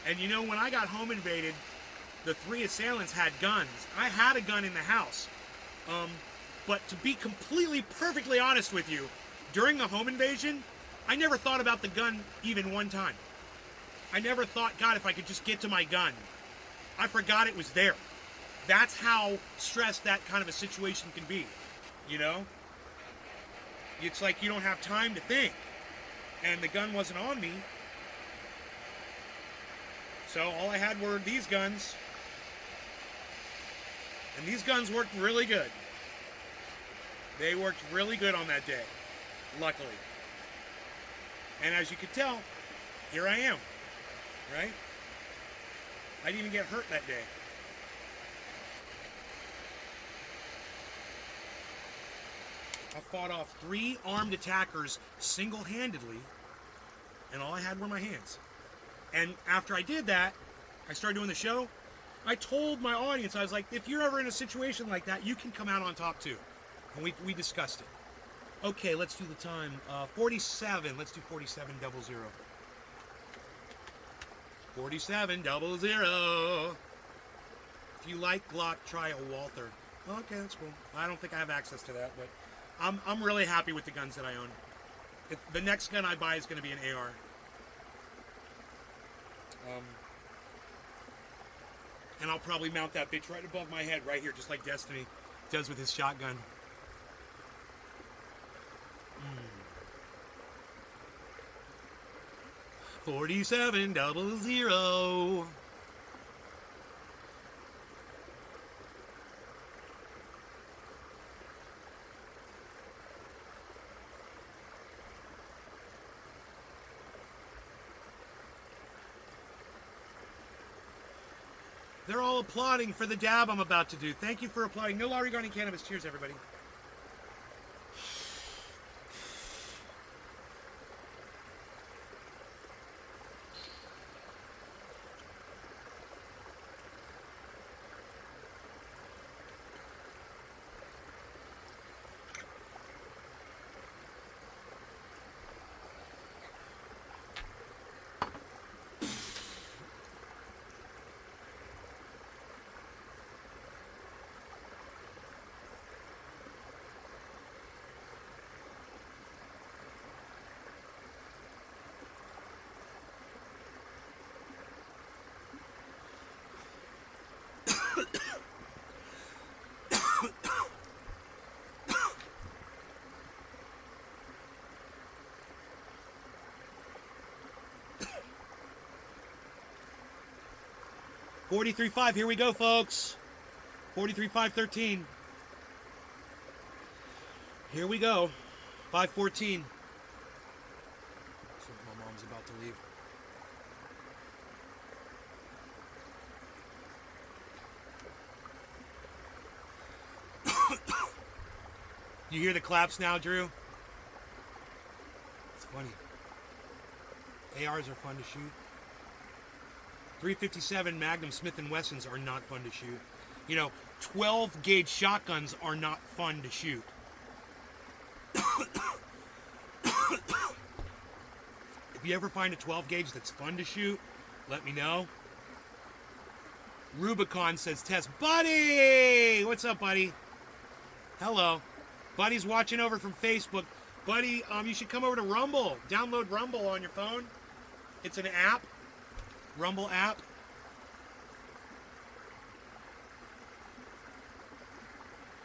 And when I got home invaded, the 3 assailants had guns. I had a gun in the house. But to be completely, perfectly honest with you, during the home invasion, I never thought about the gun even one time. I never thought, God, if I could just get to my gun. I forgot it was there. That's how stressed that kind of a situation can be, It's like you don't have time to think. And the gun wasn't on me. So all I had were these guns. And these guns worked really good. They worked really good on that day, luckily. And as you could tell, here I am, right? I didn't even get hurt that day. I fought off 3 armed attackers single-handedly, and all I had were my hands. And after I did that, I started doing the show. I told my audience, I was like, if you're ever in a situation like that, you can come out on top too. And we discussed it. Okay, let's do the time. 47. Let's do 47 double 0. 47 double 0. If you like Glock, try a Walther. Okay, that's cool. I don't think I have access to that, but I'm really happy with the guns that I own. The next gun I buy is going to be an AR. And I'll probably mount that bitch right above my head, right here, just like Destiny does with his shotgun. 47 double 0. They're all applauding for the dab I'm about to do. Thank you for applauding. No law regarding cannabis. Cheers, everybody. $43.5, here we go, folks. $43.513. Here we go. 514. So my mom's about to leave. You hear the claps now, Drew? It's funny. ARs are fun to shoot. 357 Magnum Smith & Wessons are not fun to shoot. You know, 12 gauge shotguns are not fun to shoot. If you ever find a 12 gauge that's fun to shoot, let me know. Rubicon says, Tess, buddy! What's up, buddy? Hello. Buddy's watching over from Facebook. Buddy, you should come over to Rumble. Download Rumble on your phone. It's an app. Rumble app.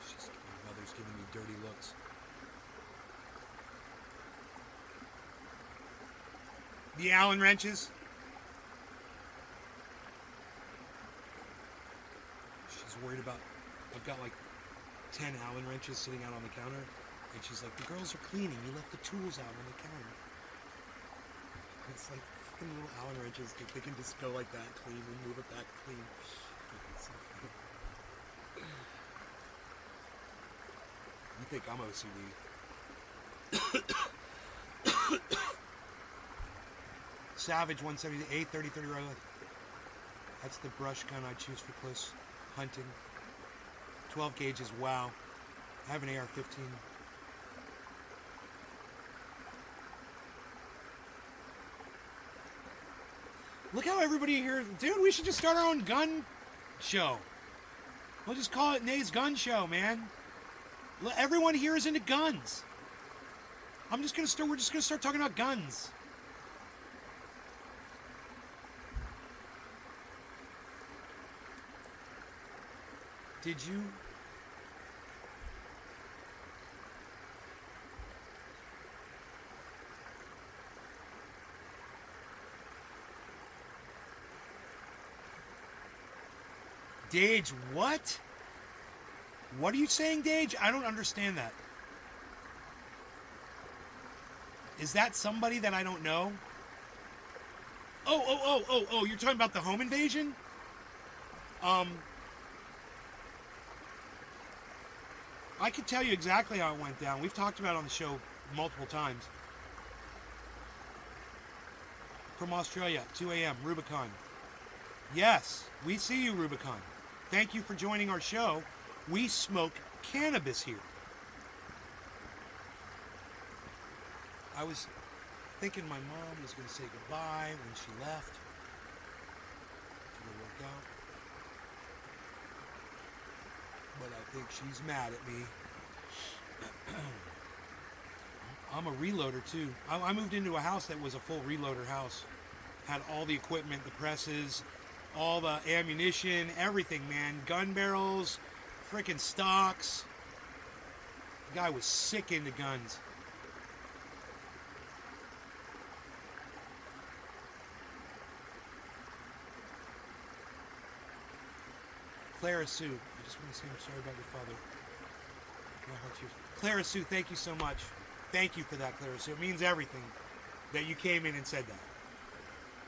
My mother's giving me dirty looks. The Allen wrenches. She's worried about, I've got like 10 Allen wrenches sitting out on the counter. And she's like, the girls are cleaning. You left the tools out on the counter. It's like fucking little Allen wrenches. They can just go like that, clean, and move it back, clean. It's so funny. You think I'm OCD. Savage 178, 30 right. That's the brush gun I choose for close hunting. 12 gauges, wow. I have an AR-15. Look how everybody here... Dude, we should just start our own gun show. We'll just call it Nay's Gun Show, man. Everyone here is into guns. We're just going to start talking about guns. Did you... Dage, what? What are you saying, Dage? I don't understand that. Is that somebody that I don't know? Oh, you're talking about the home invasion? I could tell you exactly how it went down. We've talked about it on the show multiple times. From Australia, 2 a.m., Rubicon. Yes, we see you, Rubicon. Thank you for joining our show. We smoke cannabis here. I was thinking my mom was going to say goodbye when she left. Did it work out? But I think she's mad at me. I'm a reloader too. I moved into a house that was a full reloader house. Had all the equipment, the presses, all the ammunition, everything, man. Gun barrels, freaking stocks. The guy was sick into guns. Clara Sue, I just want to say I'm sorry about your father. My heart's yours. Clara Sue, thank you so much. Thank you for that, Clara Sue. It means everything that you came in and said that.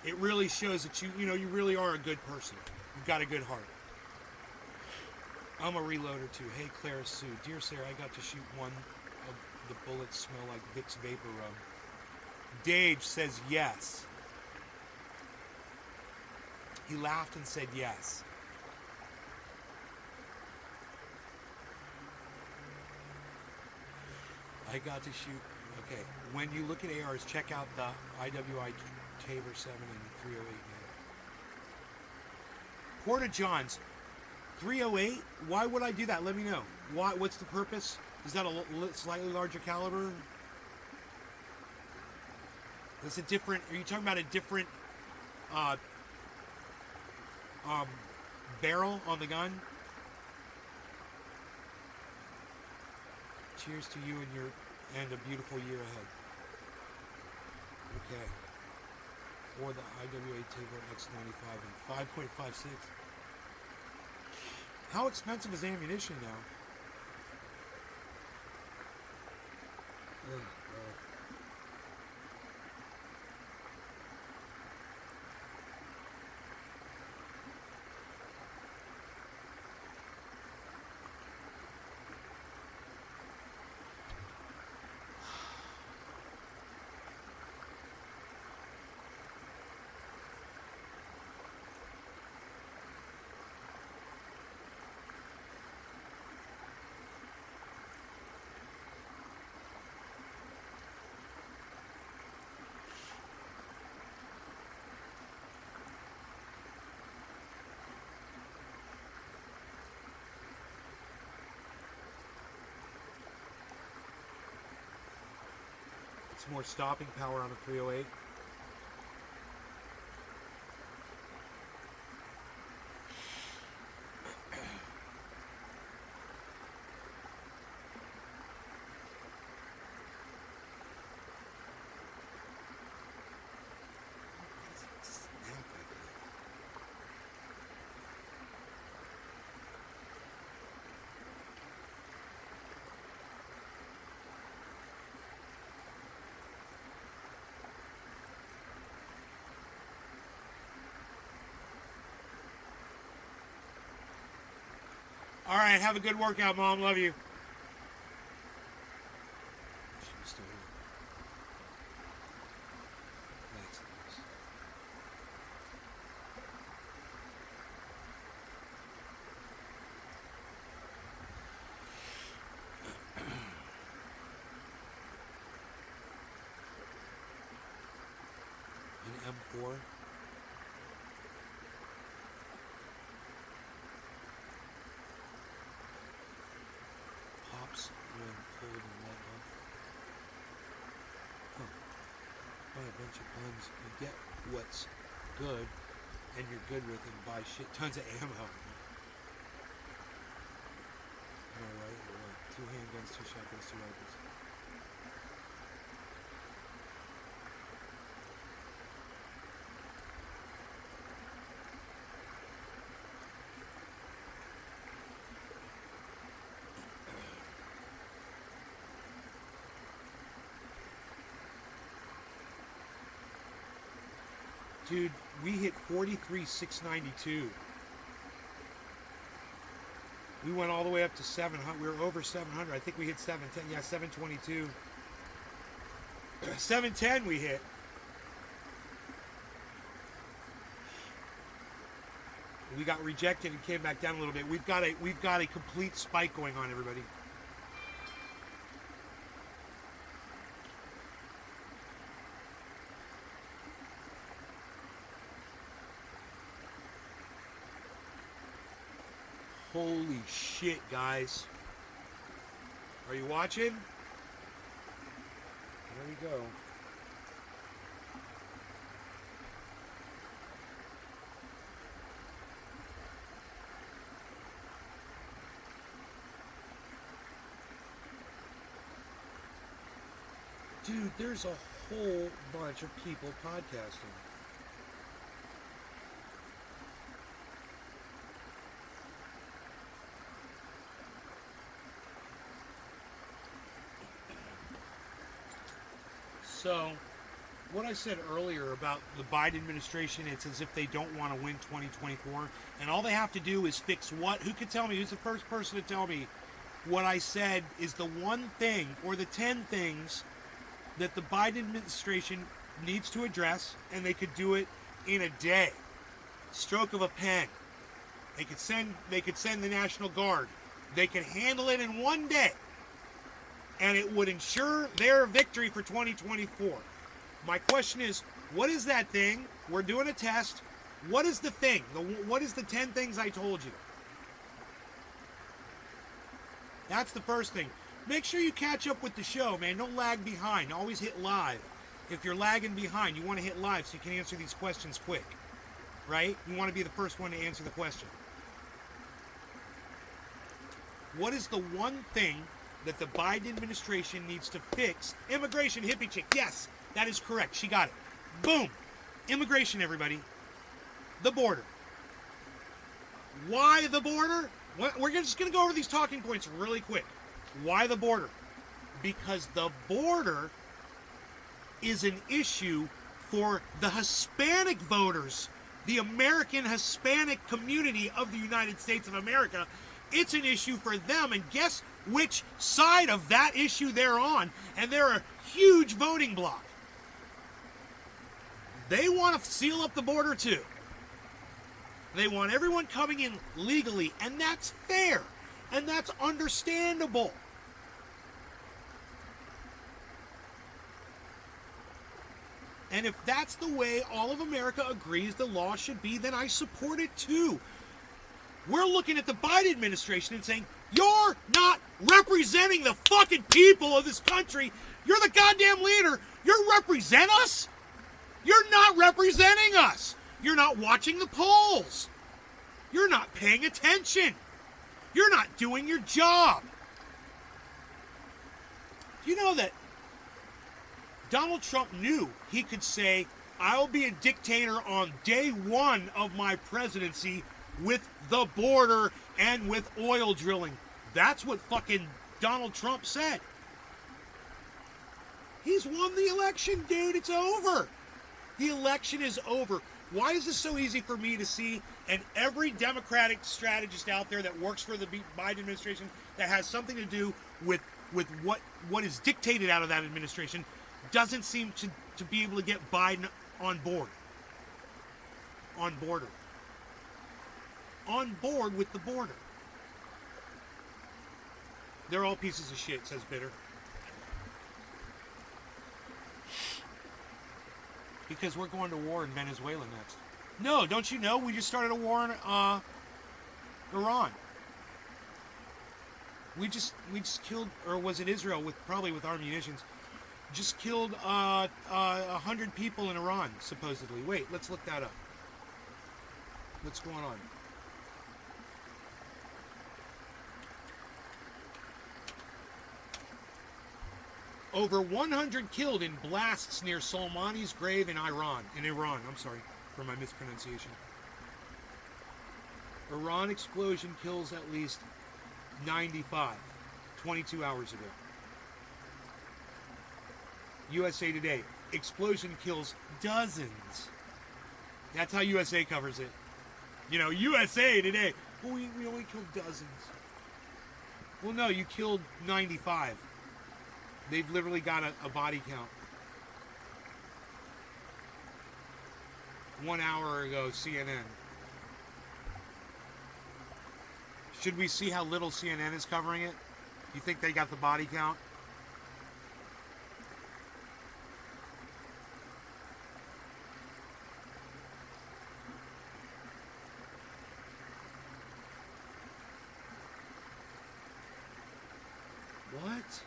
It really shows that you really are a good person. You've got a good heart. I'm a reloader too. Hey, Clara Sue. Dear Sarah, I got to shoot one of the bullets smell like Vicks Vapor Rub. Dave says yes. He laughed and said yes. I got to shoot. Okay, when you look at ARs, check out the IWI Tabor 7 and 308 man. Porta Johns, 308. Why would I do that? Let me know. What's the purpose? Is that a slightly larger caliber? That's a different. Are you talking about a different barrel on the gun? Cheers to you and a beautiful year ahead. Okay. Or the IWA Tabor X95 and 5.56. How expensive is ammunition now? It's more stopping power on a 308. All right, have a good workout, Mom. Love you. She's still here. That's nice. An M4. When cold and wet off. Buy a bunch of guns. You get what's good, and you're good with, and buy shit tons of ammo. Am I right? Or what? 2 handguns, 2 shotguns, 2 rifles. Dude, we hit 43,692. We went all the way up to 700. We were over 700. I think we hit 710. Yeah, 722. 710 we hit. We got rejected and came back down a little bit. We've got a complete spike going on, everybody. Holy shit, guys. Are you watching? There we go. Dude, there's a whole bunch of people podcasting. So, what I said earlier about the Biden administration, it's as if they don't want to win 2024, and all they have to do is fix what? Who could tell me? Who's the first person to tell me what I said is the one thing, or the 10 things, that the Biden administration needs to address, and they could do it in a day. Stroke of a pen. They could send the National Guard. They could handle it in one day. And it would ensure their victory for 2024. My question is, what is that thing? We're doing a test. What is the thing? What is the 10 things I told you? That's the first thing. Make sure you catch up with the show, man. Don't lag behind. Always hit live. If you're lagging behind, you want to hit live so you can answer these questions quick. Right? You want to be the first one to answer the question. What is the one thing that the Biden administration needs to fix? Immigration, hippie chick. Yes, that is correct. She got it. Boom. Immigration, everybody. The border. Why the border? We're just going to go over these talking points really quick. Why the border? Because the border is an issue for the Hispanic voters, the American Hispanic community of the United States of America. It's an issue for them, and guess which side of that issue they're on, and they're a huge voting bloc. They want to seal up the border too. They want everyone coming in legally, and that's fair, and that's understandable. And if that's the way all of America agrees the law should be, then I support it too. We're looking at the Biden administration and saying, you're not representing the fucking people of this country. You're the goddamn leader. You represent us? You're not representing us. You're not watching the polls. You're not paying attention. You're not doing your job. Do you know that Donald Trump knew he could say, I'll be a dictator on day one of my presidency with the border and with oil drilling? That's what fucking Donald Trump said. He's won the election, dude. It's over. The election is over. Why is this so easy for me to see? And every Democratic strategist out there that works for the Biden administration that has something to do with what is dictated out of that administration doesn't seem to be able to get Biden on board. On board with the border. They're all pieces of shit, says Bitter. Because we're going to war in Venezuela next. No, don't you know? We just started a war in Iran. We just killed, or was it Israel, probably with our munitions, just killed 100 people in Iran, supposedly. Wait, let's look that up. What's going on? Over 100 killed in blasts near Soleimani's grave in Iran. I'm sorry for my mispronunciation. Iran explosion kills at least 95, 22 hours ago. USA Today, explosion kills dozens. That's how USA covers it. You know, USA Today. Well, we only killed dozens. Well, no, you killed 95. They've literally got a body count. 1 hour ago, CNN. Should we see how little CNN is covering it? You think they got the body count? What?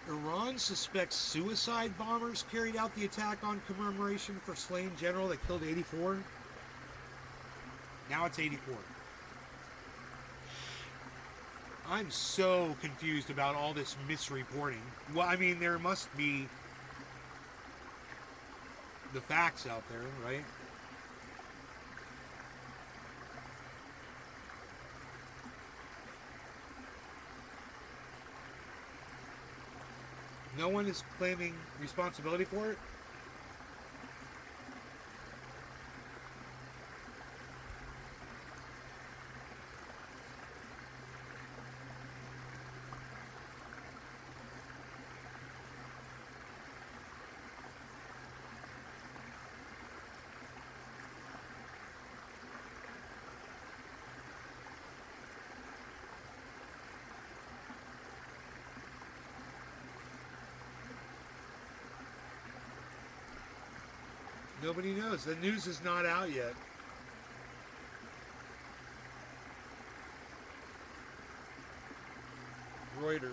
Iran suspects suicide bombers carried out the attack on commemoration for slain general that killed 84. Now it's 84. I'm so confused about all this misreporting. Well, I mean, there must be the facts out there, right? No one is claiming responsibility for it? Nobody knows. The news is not out yet. Reuters.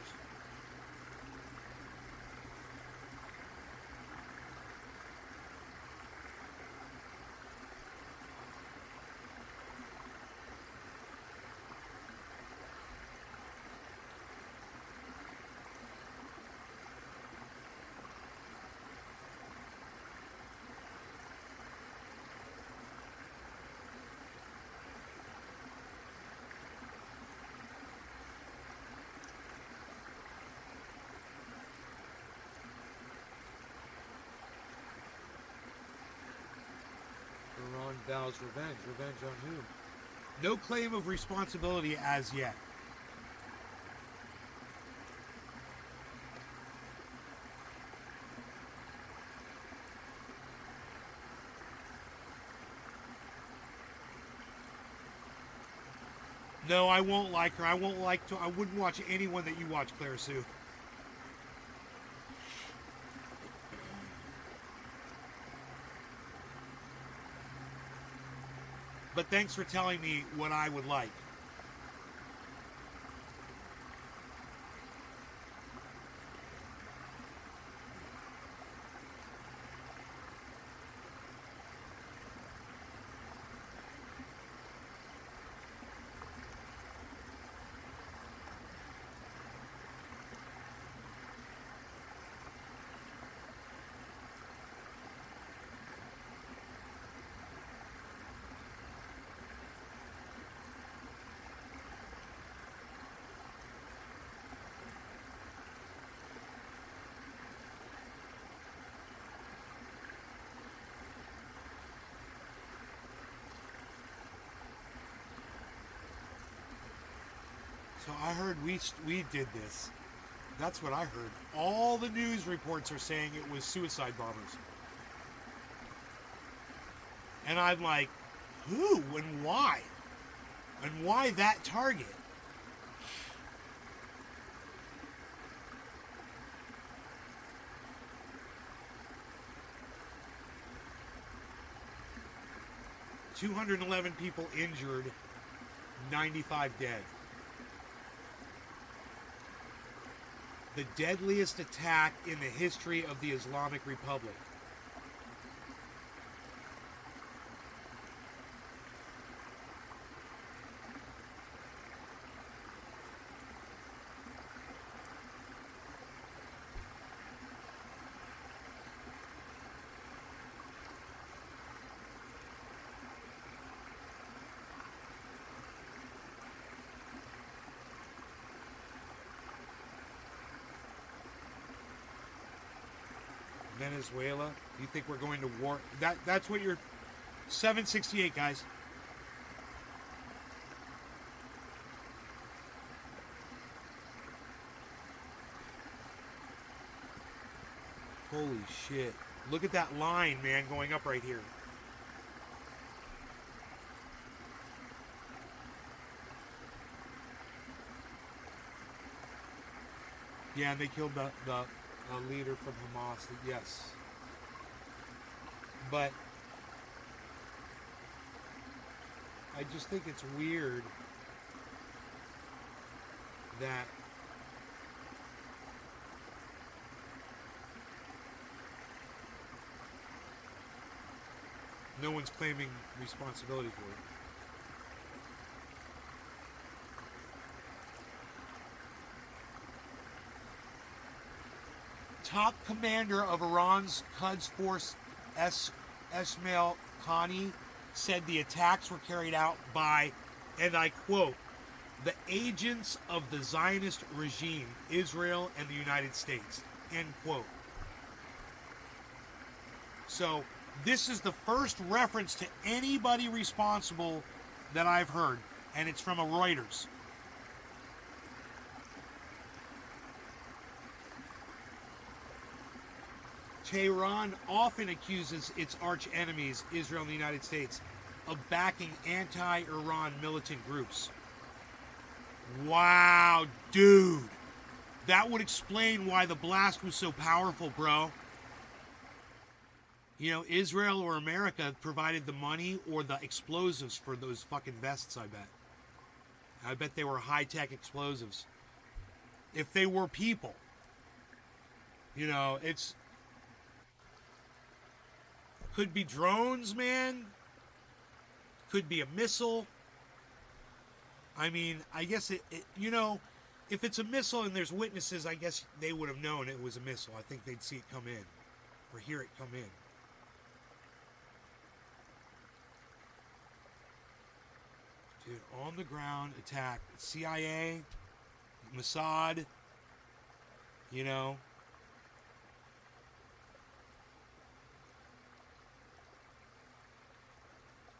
Iran vows revenge. Revenge on whom? No claim of responsibility as yet. No, I won't like her. I wouldn't watch anyone that you watch, Claire Sue. But thanks for telling me what I would like. So I heard we did this. That's what I heard. All the news reports are saying it was suicide bombers. And I'm like, who and why? And why that target? $211 people injured, 95 dead. The deadliest attack in the history of the Islamic Republic. Venezuela. You think we're going to war? That's what you're. 768, guys. Holy shit. Look at that line, man, going up right here. Yeah, and they killed the leader from Hamas. Yes. But I just think it's weird that no one's claiming responsibility for it. Top commander of Iran's Quds Force, Esmail Khani, said the attacks were carried out by, and I quote, the agents of the Zionist regime, Israel and the United States, end quote. So this is the first reference to anybody responsible that I've heard, and it's from a Reuters. Tehran often accuses its arch enemies, Israel and the United States, of backing anti-Iran militant groups. Wow, dude. That would explain why the blast was so powerful, bro. You know, Israel or America provided the money or the explosives for those fucking vests, I bet. I bet they were high-tech explosives. If they were people. You know, it's... Could be drones, man. Could be a missile. I mean, I guess you know, if it's a missile and there's witnesses, I guess they would have known it was a missile. I think they'd see it come in. Or hear it come in. Dude, on the ground attack. CIA, Mossad, you know.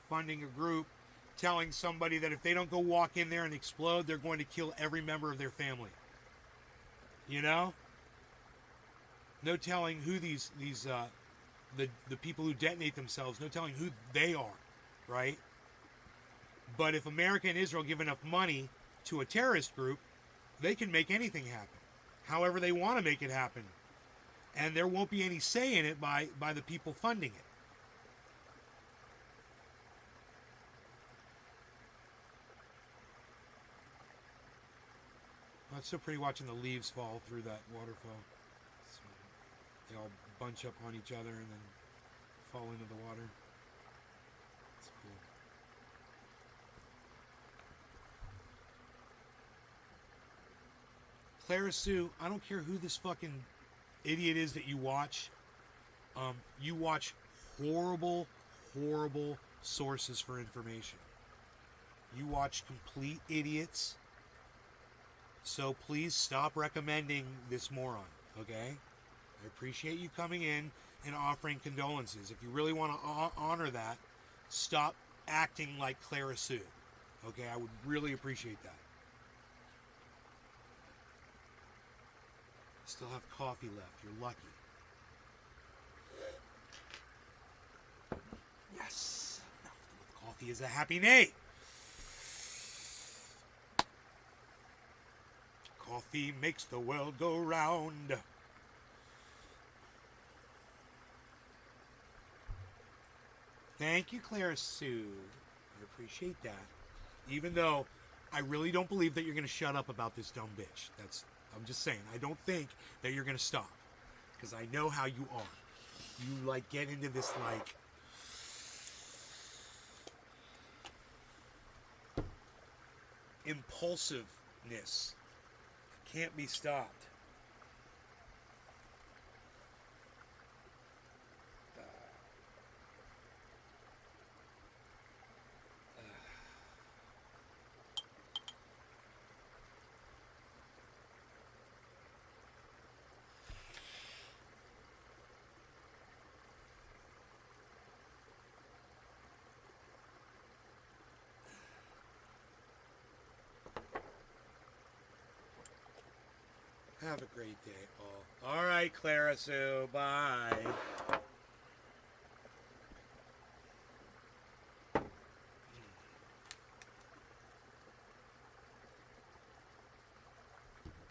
Funding a group, telling somebody that if they don't go walk in there and explode, they're going to kill every member of their family. You know? No telling who the people who detonate themselves, no telling who they are, right? But if America and Israel give enough money to a terrorist group, they can make anything happen, however they want to make it happen. And there won't be any say in it by the people funding it. Well, it's so pretty watching the leaves fall through that waterfall. So they all bunch up on each other and then fall into the water. It's cool. Clara Sue, I don't care who this fucking idiot is that you watch. You watch horrible, horrible sources for information. You watch complete idiots. So please stop recommending this moron, okay? I appreciate you coming in and offering condolences. If you really want to honor that, stop acting like Clara Sue, okay? I would really appreciate that. Still have coffee left. You're lucky. Yes. Coffee is a happy Nay. Coffee makes the world go round. Thank you, Clara Sue. I appreciate that. Even though I really don't believe that you're going to shut up about this dumb bitch. I'm just saying. I don't think that you're going to stop. Because I know how you are. You, like, get into this, like... impulsiveness. Can't be stopped. Have a great day, all. All right, Clara Sue. Bye.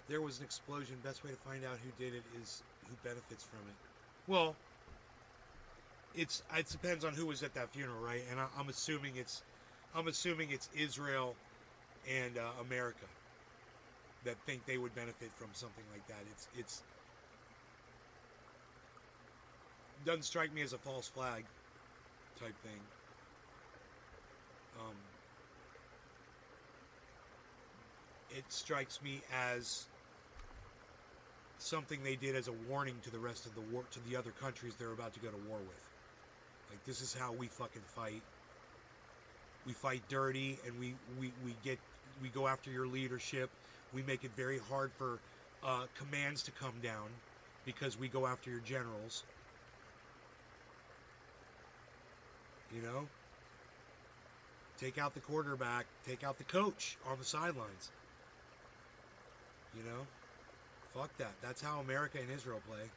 There was an explosion. Best way to find out who did it is who benefits from it. Well, it depends on who was at that funeral, right? And I'm assuming it's Israel and America that think they would benefit from something like that. It's doesn't strike me as a false flag type thing. It strikes me as something they did as a warning to the rest of the war, to the other countries they're about to go to war with. Like, this is how we fucking fight. We fight dirty, and we go after your leadership. We make it very hard for commands to come down because we go after your generals. You know? Take out the quarterback, take out the coach on the sidelines. You know? Fuck that. That's how America and Israel play.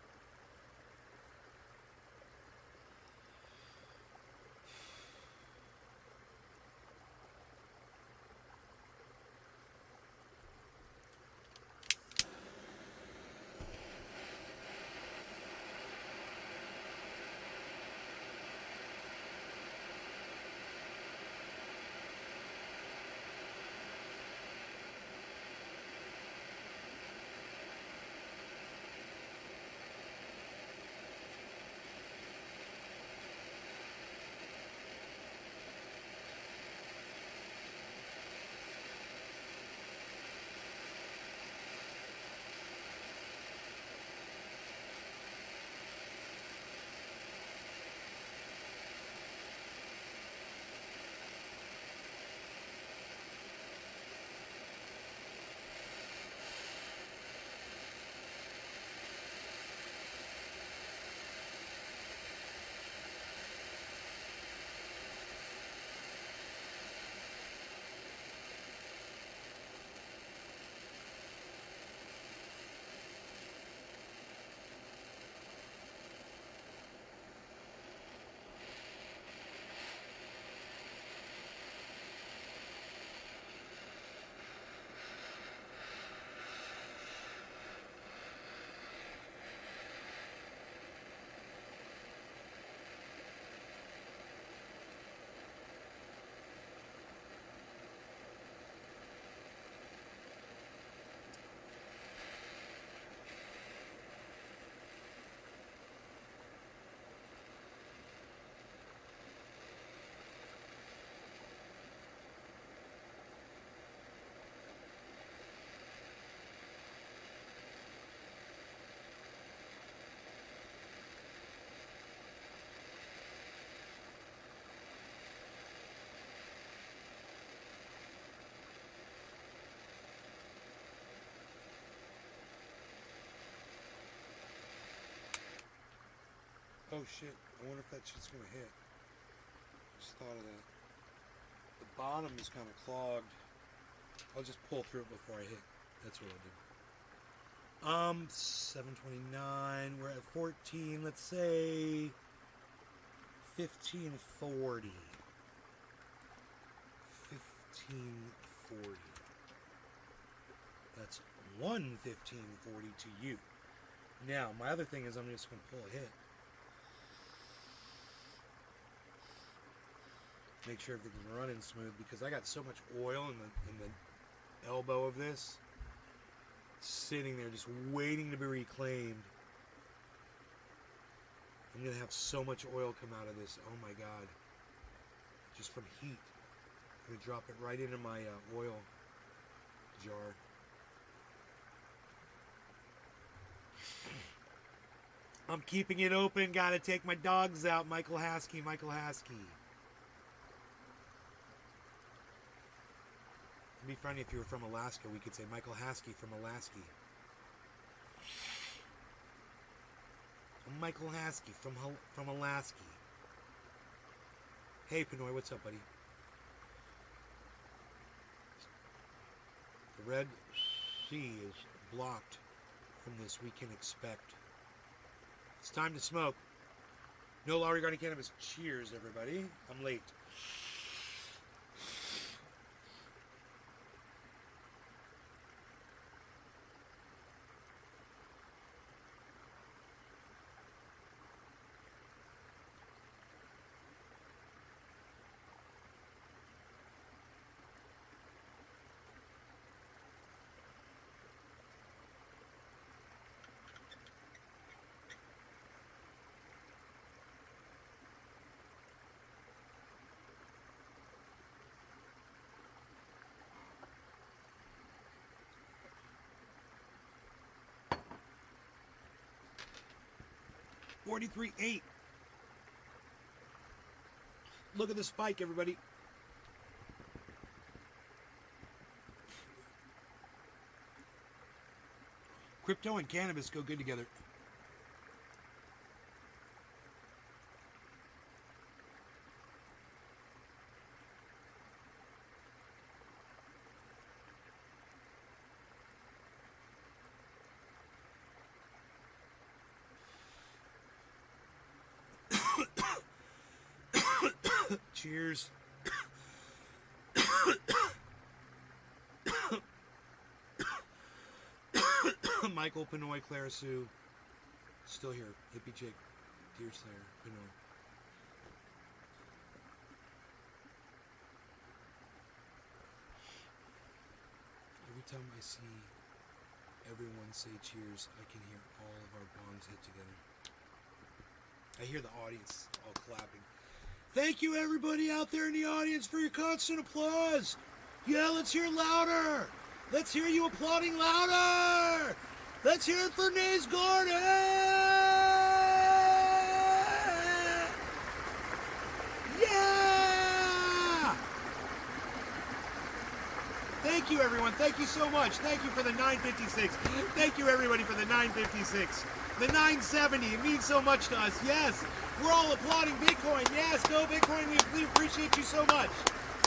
Oh shit, I wonder if that shit's gonna hit. Just thought of that. The bottom is kind of clogged. I'll just pull through it before I hit. That's what I'll do. 729, we're at 14, let's say 1540. 1540. That's 11540 to you. Now, my other thing is I'm just going to pull a hit. Make sure everything's running smooth because I got so much oil in the elbow of this, sitting there just waiting to be reclaimed. I'm gonna have so much oil come out of this. Oh my god! Just from heat. I'm gonna drop it right into my oil jar. I'm keeping it open. Gotta take my dogs out. Michael Haskey. Michael Haskey. It'd be funny if you were from Alaska. We could say Michael Haskey from Alaska. I'm Michael Haskey from Alaska. Hey Pinoy, what's up, buddy? The Red Sea is blocked from this we can expect. It's time to smoke. No law regarding cannabis. Cheers, everybody. I'm late. $43.8. Look at the spike, everybody. Crypto and cannabis go good together. Cheers. Michael, Pinoy, Clara Sue. Still here. Hippie Jake. Deer Slayer. Pinoy. Every time I see everyone say cheers, I can hear all of our bongs hit together. I hear the audience all clapping. Thank you, everybody out there in the audience, for your constant applause. Yeah, let's hear louder. Let's hear you applauding louder. Let's hear it for Nay's Garden. Yeah! Thank you, everyone. Thank you so much. Thank you for the 956. Thank you, everybody, for the 956. The 970. It means so much to us. Yes. We're all applauding Bitcoin. Yes, go Bitcoin. We appreciate you so much.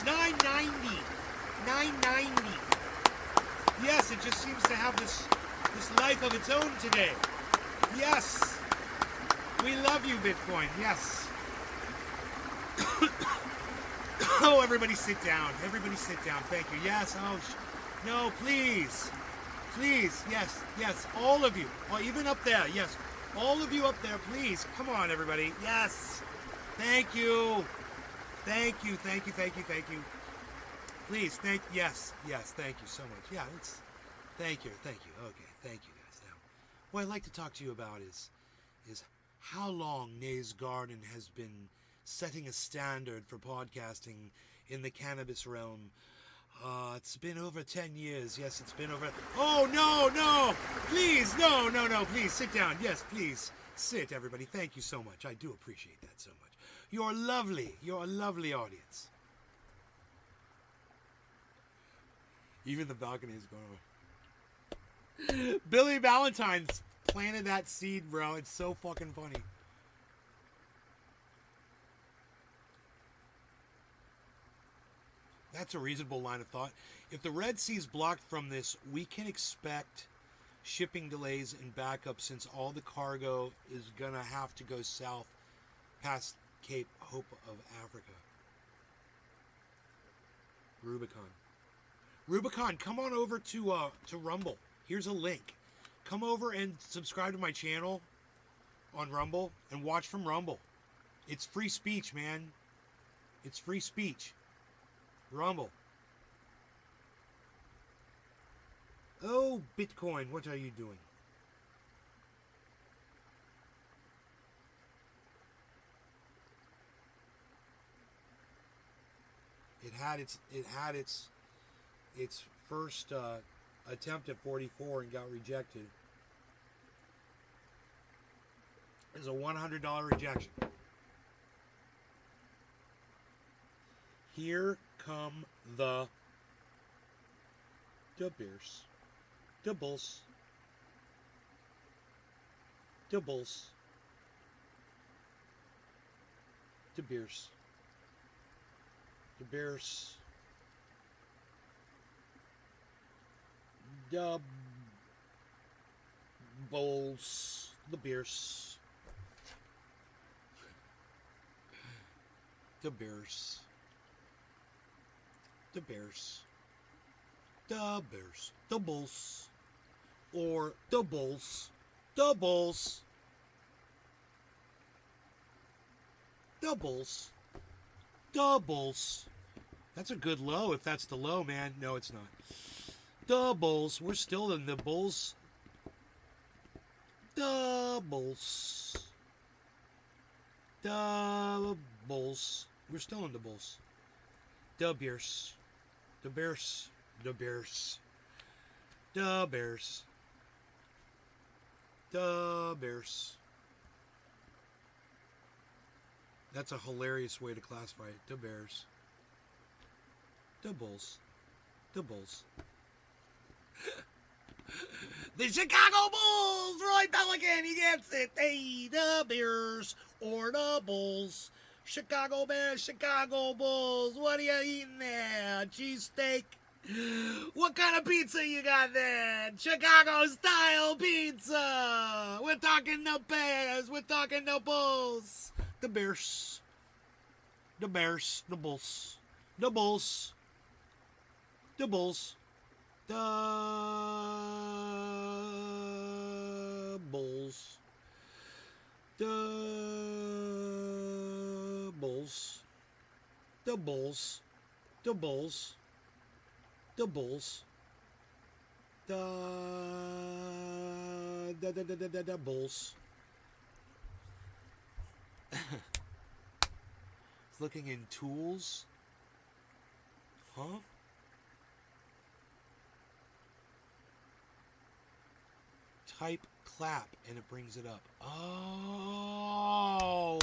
990. 990. Yes, it just seems to have this life of its own today. Yes. We love you, Bitcoin. Yes. Oh, everybody sit down. Everybody sit down. Thank you. Yes. Oh, no, please. Please. Yes. Yes. All of you. Oh, even up there. Yes. All of you up there, please. Come on, everybody. Yes. Thank you. Thank you. Thank you. Thank you. Thank you. Please. Yes. Yes. Thank you so much. Yeah. Thank you. Thank you. Okay. Thank you, guys. Now, what I'd like to talk to you about is how long Nay's Garden has been setting a standard for podcasting in the cannabis realm. It's been over 10 years. Yes, it's been over... Oh, no! Please, no, please, sit down. Yes, please, sit, everybody. Thank you so much. I do appreciate that so much. You're lovely. You're a lovely audience. Even the balcony is going on. Billy Valentine's planted that seed, bro. It's so fucking funny. That's a reasonable line of thought. If the Red Sea's blocked from this, we can expect shipping delays and backup, since all the cargo is going to have to go south past Cape Hope of Africa. Rubicon, come on over to Rumble. Here's a link. Come over and subscribe to my channel on Rumble and watch from Rumble. It's free speech, man. It's free speech. Rumble. Oh, Bitcoin, what are you doing? It had its first attempt at 44 and got rejected. It's a $100 rejection. Here come the beers. The bulls. The bulls. The beers. The beers. The Bulls. The Bears. The Bears. The Bears. The Bears. The Bulls. Or the Bulls. The Bulls. The Bulls. The Bulls. That's a good low if that's the low, man. No, it's not. The Bulls. We're still in the Bulls. The Bulls. The Bulls. We're still in the Bulls. The Bears. The Bears. The Bears. The Bears. The Bears. That's a hilarious way to classify it. The Bears. The Bulls. The Bulls. The Chicago Bulls! Roy Pelican, he gets it. Hey, the Bears or the Bulls. Chicago Bears, Chicago Bulls. What are you eating there? Cheesesteak? What kind of pizza you got there? Chicago style pizza. We're talking the Bears. We're talking the Bulls. The Bears. The Bears. The Bulls. The Bulls. The Bulls. The Bulls. The Bulls. The Bulls. The Bulls. The Bulls. The Bulls. It's looking in tools. Huh? Type clap and it brings it up. Oh,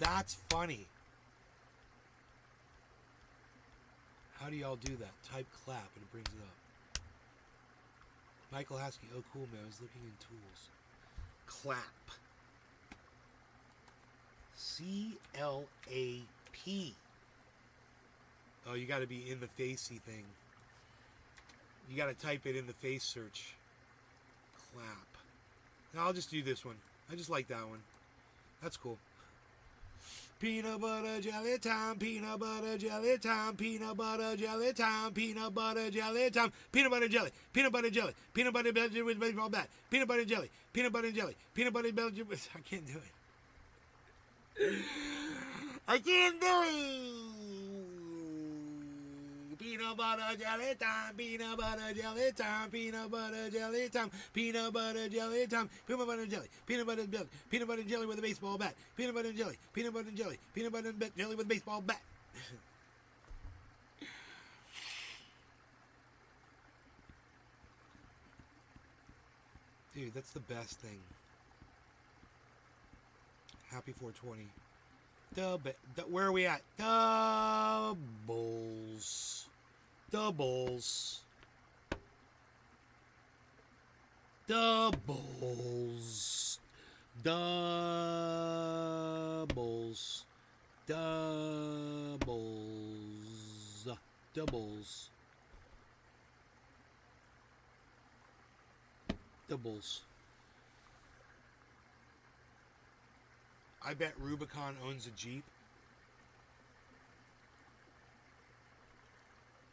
that's funny. How do y'all do that? Type clap and it brings it up. Michael Haskey, oh cool man, I was looking in tools. Clap. C-L-A-P. Oh, you gotta be in the facey thing. You gotta type it in the face search. Clap. No, I'll just do this one. I just like that one. That's cool. Peanut butter jelly time, peanut butter jelly time, peanut butter jelly time, peanut butter jelly time, peanut butter jelly, peanut butter jelly, peanut butter jelly with baseball bat, peanut butter jelly, peanut butter jelly, peanut butter jelly. I can't do it. I can't do it. Peanut butter jelly time, peanut butter jelly time, peanut butter jelly time, peanut butter jelly time, peanut butter jelly, peanut butter jelly, peanut butter jelly with a baseball bat, peanut butter jelly, peanut butter jelly, peanut butter jelly with a baseball bat. Dude, that's the best thing. Happy 420. Where are we at? The Bulls. The Bulls. The Bulls. The Bulls. The Bulls. The Bulls. The Bulls. I bet Rubicon owns a Jeep.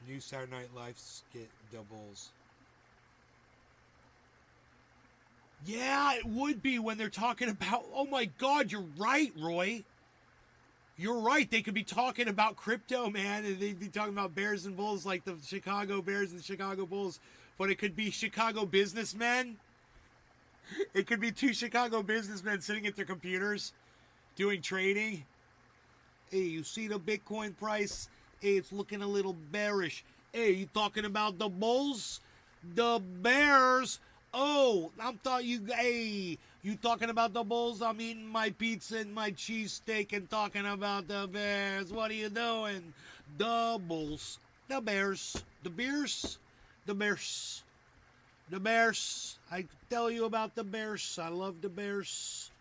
New Saturday Night Live skit, The Bulls. Yeah, it would be when they're talking about... Oh my God, you're right, Roy. You're right. They could be talking about crypto, man. And they'd be talking about Bears and Bulls like the Chicago Bears and the Chicago Bulls. But it could be Chicago businessmen. It could be two Chicago businessmen sitting at their computers doing trading. Hey, you see the Bitcoin price? Hey, it's looking a little bearish. Hey, you talking about the Bulls? The Bears? Oh, hey, you talking about the Bulls? I'm eating my pizza and my cheesesteak and talking about the Bears. What are you doing? The Bulls. The Bears. The Bears. The Bears. The Bears. I tell you about the Bears. I love the Bears.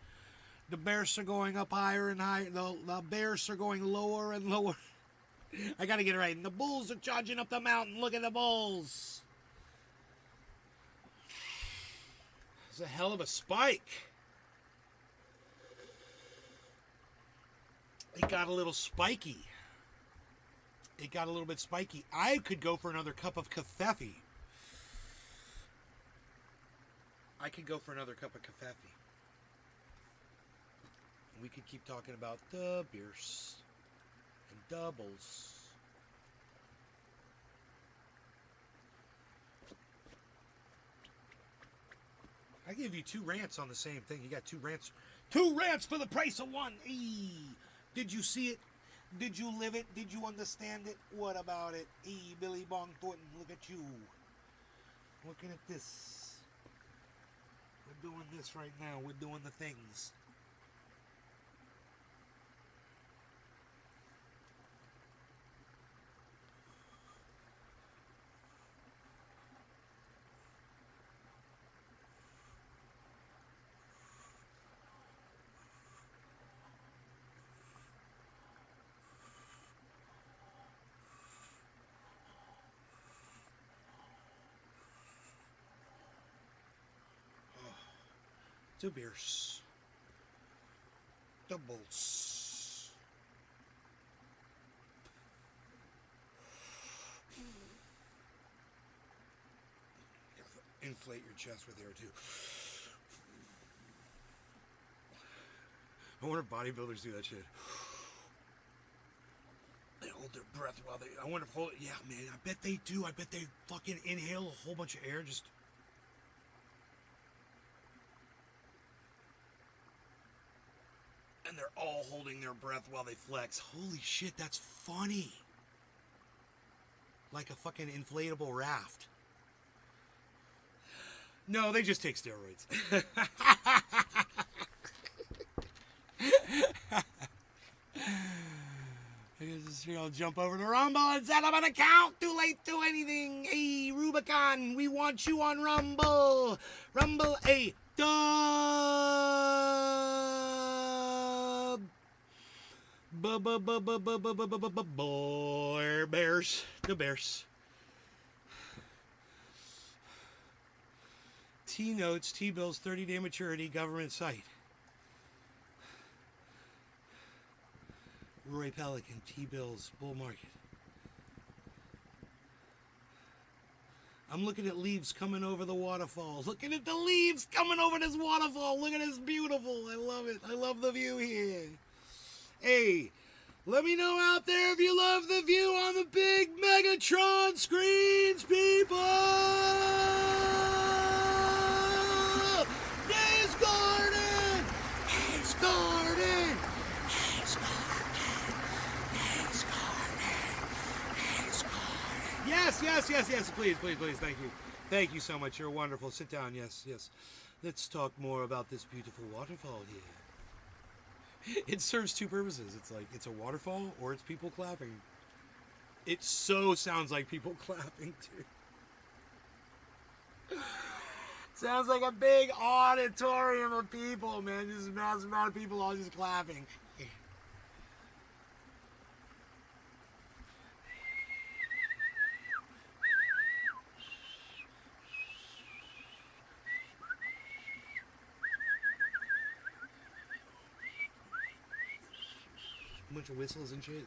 The Bears are going up higher and higher. The Bears are going lower and lower. I gotta get it right. And the Bulls are charging up the mountain. Look at the Bulls. It's a hell of a spike. It got a little spiky. It got a little bit spiky. I could go for another cup of kafefe. I could go for another cup of kafefe. We could keep talking about the beers and doubles. I give you 2 rants on the same thing. You got 2 rants. 2 rants for the price of 1. Eee. Did you see it? Did you live it? Did you understand it? What about it? Billy Bong Thornton, look at you. Looking at this. We're doing this right now. We're doing the things. Two beers. Doubles. Inflate your chest with air too. I wonder if bodybuilders do that shit. They hold their breath while they... I wonder if... Yeah, man, I bet they do. I bet they fucking inhale a whole bunch of air just... And they're all holding their breath while they flex. Holy shit, that's funny. Like a fucking inflatable raft. No, they just take steroids. I'll jump over to Rumble and set up an account. Too late to anything. Hey, Rubicon, we want you on Rumble. Rumble, hey, dub. Bears. The Bears. T-Notes, T-Bills, 30-day maturity, government site. Roy Pelican, T-Bills, bull market. I'm looking at leaves coming over the waterfall. Looking at the leaves coming over this waterfall. Look at this, beautiful. I love it. I love the view here. Hey, let me know out there if you love the view on the big Megatron screens, people. Days Garden. Days Garden. Days Garden. Days Garden. Yes. Please. Thank you. Thank you so much. You're wonderful. Sit down. Yes. Let's talk more about this beautiful waterfall here. It serves 2 purposes. It's like it's a waterfall or it's people clapping. It so sounds like people clapping too. Sounds like a big auditorium of people, man. Just a massive amount of people all just clapping. A bunch of whistles and shit.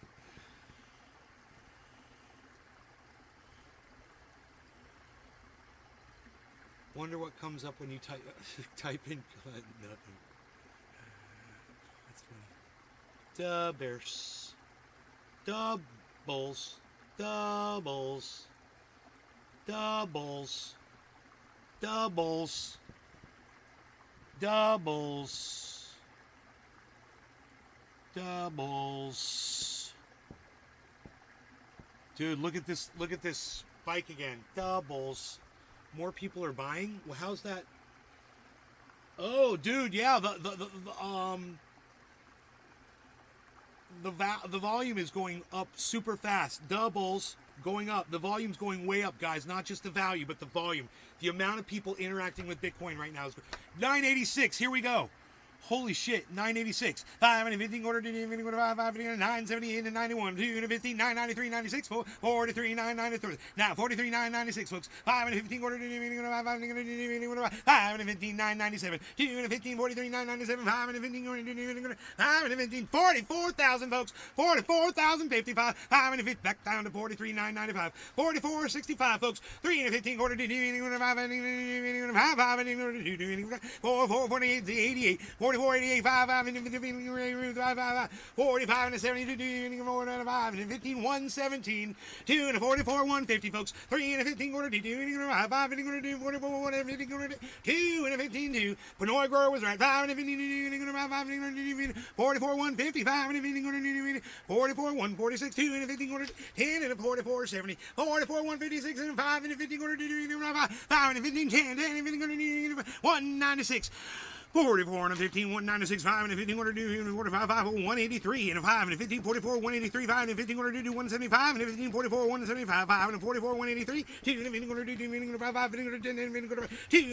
Wonder what comes up when you type in nothing. That's funny. The Bears. Doubles. Doubles. Doubles. Doubles. Doubles. Doubles. Dude, look at this spike again. Doubles. More people are buying? Well, how's that? Oh, dude, yeah, the volume is going up super fast. Doubles going up. The volume's going way up, guys. Not just the value, but the volume. The amount of people interacting with Bitcoin right now is 986. Here we go. Holy shit, 986. 5 and 15 quarter, 5, 978 and 91, 2 and 15, 993, 96, 43, 993. Now 43, 996, folks. 5 and 15 quarter, 5 and 15, 997, 2 and 15, 43, 997, 5 and 15, 5 and 15, 44,000, folks. 44,055. 5 and 15, back down to 43, 995, 44, 65, folks. 3 and 15 quarter, 5 and 4, 48, 88, 44, 88, 5, 5, and 45, and 72, 5, and 15, 117, 2, and 44, 150, folks. 3 and 15 quarter, 2, 5, and 44, 150, 2, and 15, 2. Panoy Grower was right. 5 and 15, 44, 150, 5 and 15, 44, 146, 2 and 15 quarter, 10 and 44, 70, 44, 156, and 5 and 15 quarter, 5 and 15, 10, 10 and 15 quarter, 196. 44 and 15, 196, 5 and 15, 45, 5, 183, and 5 and 15, 44, 183, 5 and 15, 175, and 15, 44, 175, 5 and 44, 183, 2 and 15, 5, 5, 10, and 2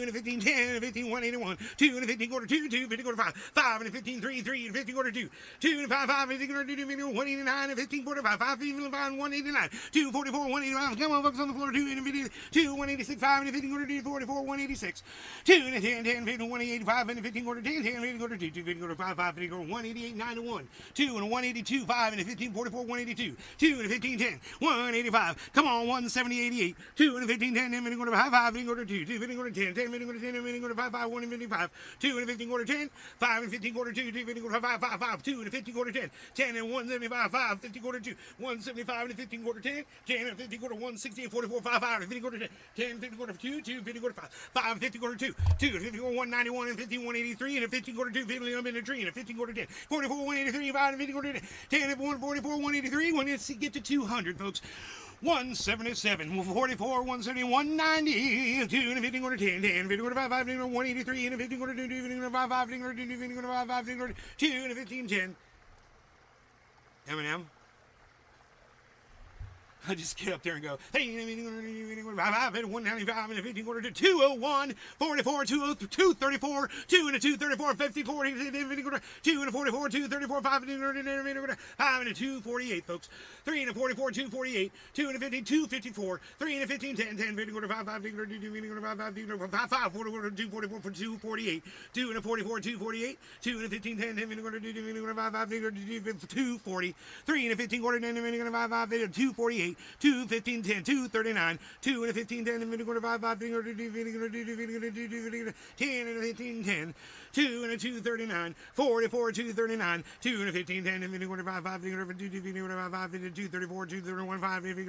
and 15, 10 and 15, 181, 2 and 15, 2, 2, 15, 5, 5 and 15, 3, 3 and 15, 2, 2 and 5, 5, 15, 189 and 15, 5, 5, 189, 2, 44, 185, come on, folks on the floor, 2 and 15, 2, 186, 5 and 15, 44, 186, 2 and 10, 10, 15, 185, and 15, 10, 10, 15, 2, 15, 5, 5, 15, 188, 9 and 1, 2 and 182, 5 and 15, 44, 182, 2 and 15, 10, 185, come on, 170, 88, 2 and 15, 10, 10, 15, 5, 5, 15, 2, 2, 15, 10, 10, 15, 10, 15, 5, 5, 1 and 55, 2 and 15, 10, 5 and 15, 2, 2, 15, 5, 5, 5, 2 and 15, 10, 10 and 175, 5, 50, 2, 175 and 15, 10, 10 and 15, 160 and 44, 5, 5 and 15, 10, 10, 50, 2, 2, 50, 5, 5, 50, 2, 2 and 50, 191 and 15, 183 and 15, 2, 50, I'm in a tree and 15, 10, 44, 183, 5 and 15, 10, 10 and 144, 183, when it's get to 200, folks. 177, 44, 170, 190, 2 and 15, 10, 10, 50, 5, 5, 183, and 15, 2, 2, 5, 5, 2, 5, 5, 2 and 15, 10. Eminem. I just get up there and go, hey, 195 and 15 quarter to 201, 44, 234, 2 and a 234, 50, 40, 2 and a 44, 234, 5 and a 248, folks. 3 and a 44, 248, 2 and a 15, 254, 3 and a 15, 10, 10, 50, 5, 5, 5, 5, 44, 244, 248, 2 and a 44, 248, 2 and a 15, 10, 10, 5, 5, 240, 3 and a 15 quarter, 10, 5, 5, 248, 2, 15, 10, 2, 39, 2 and a 15, 10, 5, 5, 10 and a 15, 10, 2 and a 2, 39, 44, 2, 39, 2 and a 15, 10, and 5, 5, 5, 2, 34, 2, 31, 5, 10, 10,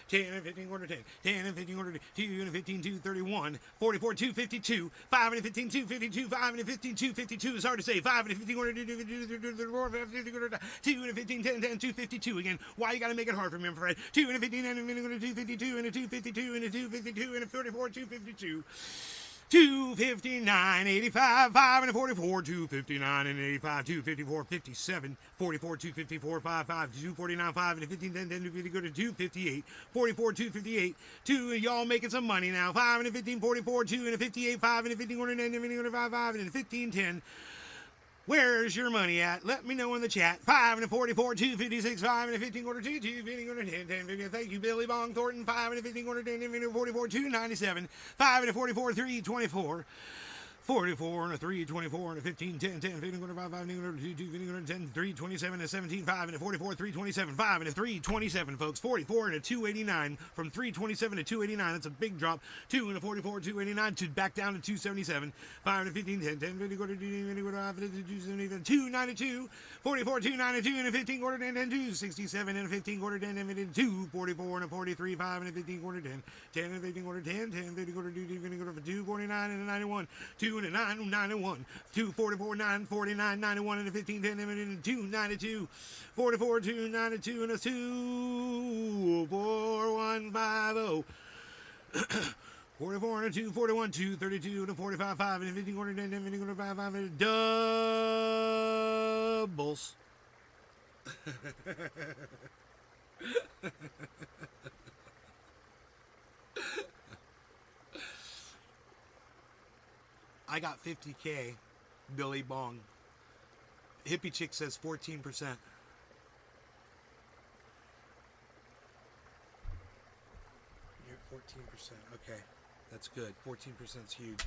10 and 15, 10, 10 and 15, 2 and a 15, 2, 31, 44, 2, 52, 5 and a 15, 2, 52, 5 and a 15, 2, 52 is hard to say, 5 and a 15, 2 and a 15, 10, 10, 2, 52 again. Why you gotta make it hard for me, I'm afraid? 2 and a 15, and a 252, and a 252, and a 252, and a 34, 252. 259, 85, 5 and a 44, 259 and 85, 254, 57, 44, 254, 55, 249, 5 and a 15, 10, 10, 250, go to 258, 44, 258, 2, y'all making some money now, 5 and a 15, 44, 2 and a 58, 5 and a 15, 5, 5 and a 15, 10. Where's your money at? Let me know in the chat. 5 and a 44, 256, 5 and a 15 quarter 2, 2 15 quarter 10, 10, 50. Thank you, Billy Bong Thornton. 5 and a 15 quarter 10, 10, 44, 297, 5 and a 44, 324. 44 and a 3, 24 and a 15, 10, 10, 15, 5, 5, 2, 2, 10, 3, 27 and a 17, 5 and a 44, 327, 5 and a 327, folks. 44 and a 289 from 327 to 289. That's a big drop. 2 and a 44, 289 to back down to 277. 5 and a 15, 10, 10, 50, quarter 292, 44, 292 and a 15 quarter 10, 10, 267 and a 15 quarter 10, 10, 2, 44 and a 43, 5 and a 15 quarter 10, 10 and a 15 quarter 10, 10, 50 quarter 2, 50 quarter 2, 49 and a 91, 2 and a 9, 91, 244, 9, 49, 91 and a 15, 10, and 292, 44, 292 and a 2, 4, 1, 5, 0. 44 and a 2, 41, 2, 32 and a 45, 5 and a 15 quarter 10, 10, 15 quarter 5, 5 and a doubles. I got 50K. Billy Bong. Hippie Chick says 14%. You're at 14%. Okay. That's good. 14% is huge.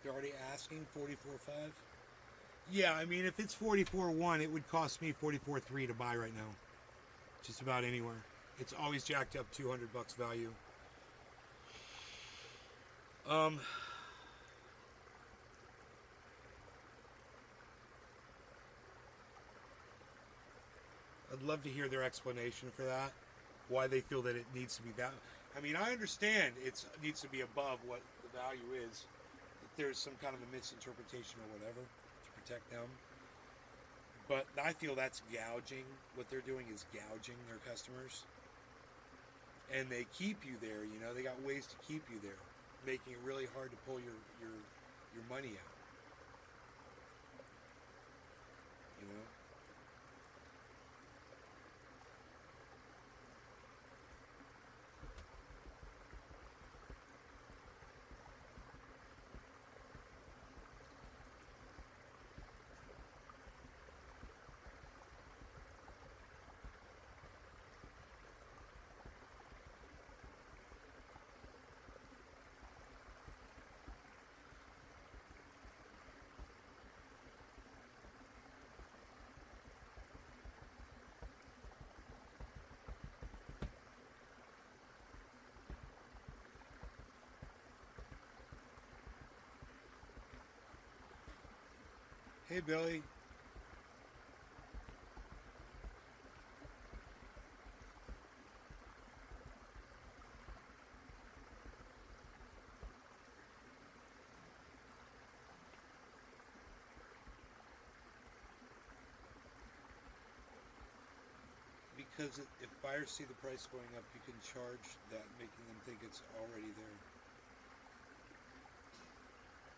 They're already asking 44.5. Yeah, I mean, if it's 44.1, it would cost me 44.3 to buy right now. Just about anywhere. It's always jacked up $200 value. I'd love to hear their explanation for that. Why they feel that it needs to be that. I mean, I understand it needs to be above what the value is. If there's some kind of a misinterpretation or whatever to protect them. But I feel that's gouging. What they're doing is gouging their customers. And they keep you there, you know. They got ways to keep you there, making it really hard to pull your money out. You know? Hey, Billy. Because if buyers see the price going up, you can charge that, making them think it's already there.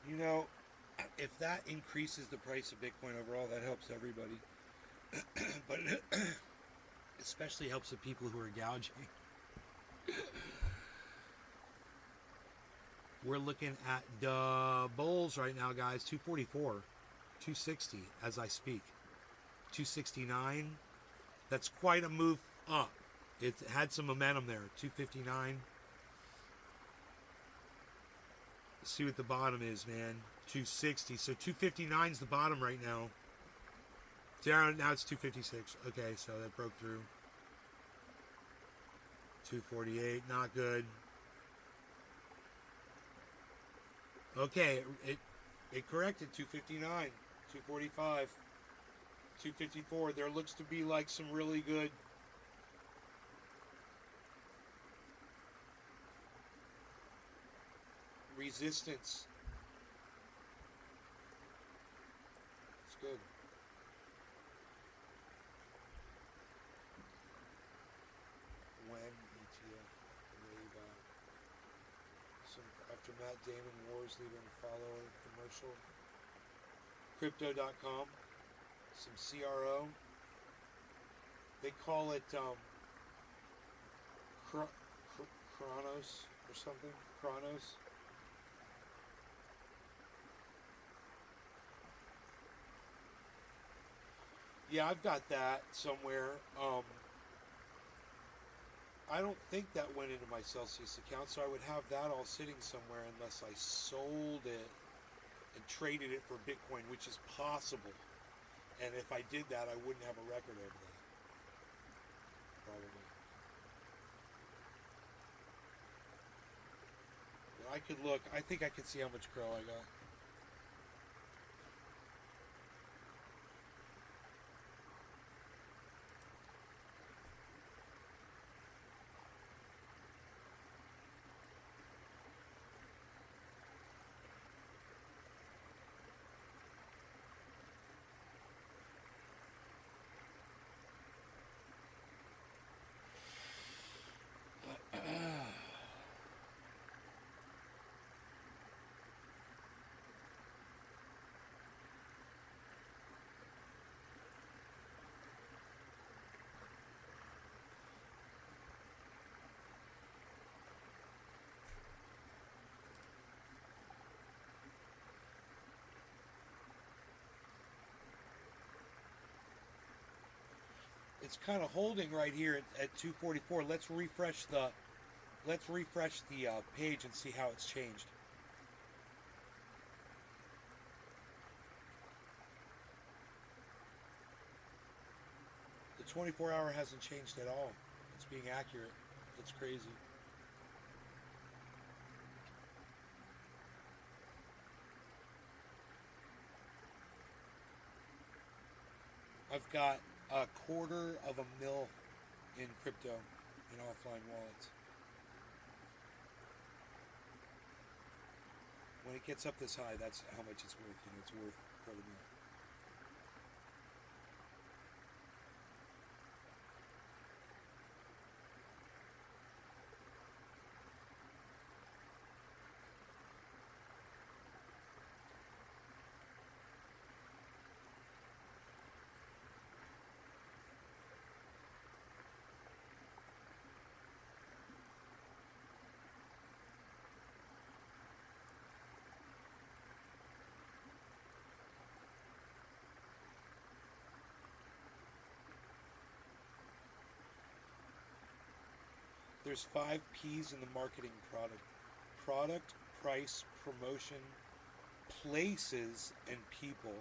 You know, if that increases the price of Bitcoin overall, that helps everybody. But it especially helps the people who are gouging. We're looking at the bulls right now, guys. 244, 260 as I speak. 269. That's quite a move up. It had some momentum there. 259. Let's see what the bottom is, man. 260. So 259 is the bottom right now. Now it's 256. Okay, so that broke through. 248. Not good. Okay, it corrected. 259. 245. 254. There looks to be like some really good resistance. It's good. When ETF way back. Some after Matt Damon wars leaving follow commercial. Crypto.com. Some CRO. They call it Chronos or something. Chronos. Yeah, I've got that somewhere. I don't think that went into my Celsius account, so I would have that all sitting somewhere unless I sold it and traded it for Bitcoin, which is possible. And if I did that, I wouldn't have a record over that. Probably. But I could look. I think I could see how much crow I got. It's kind of holding right here at 244. Let's refresh the page and see how it's changed. The 24-hour hasn't changed at all. It's being accurate. It's crazy. I've got $250,000 in crypto in offline wallets. When it gets up this high, that's how much it's worth. It's worth $250,000. There's 5 P's in the marketing product. Product, price, promotion, places, and people.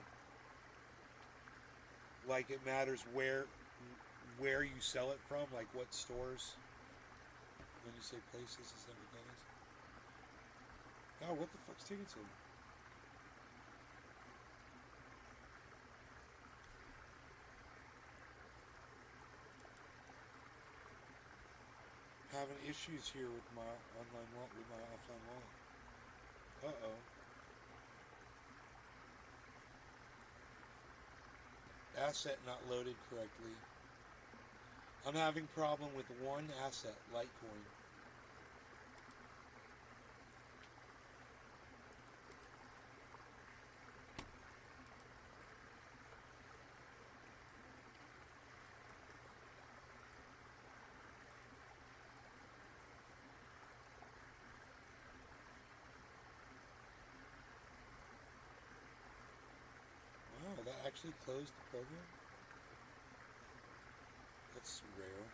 Like it matters where you sell it from, like what stores. When you say places, is that what that is? Oh, what the fuck's taking so long? Having issues here with my online wallet, with my offline wallet. Uh-oh. Asset not loaded correctly. I'm having problem with one asset, Litecoin. Wow, that actually closed the program? That's rare.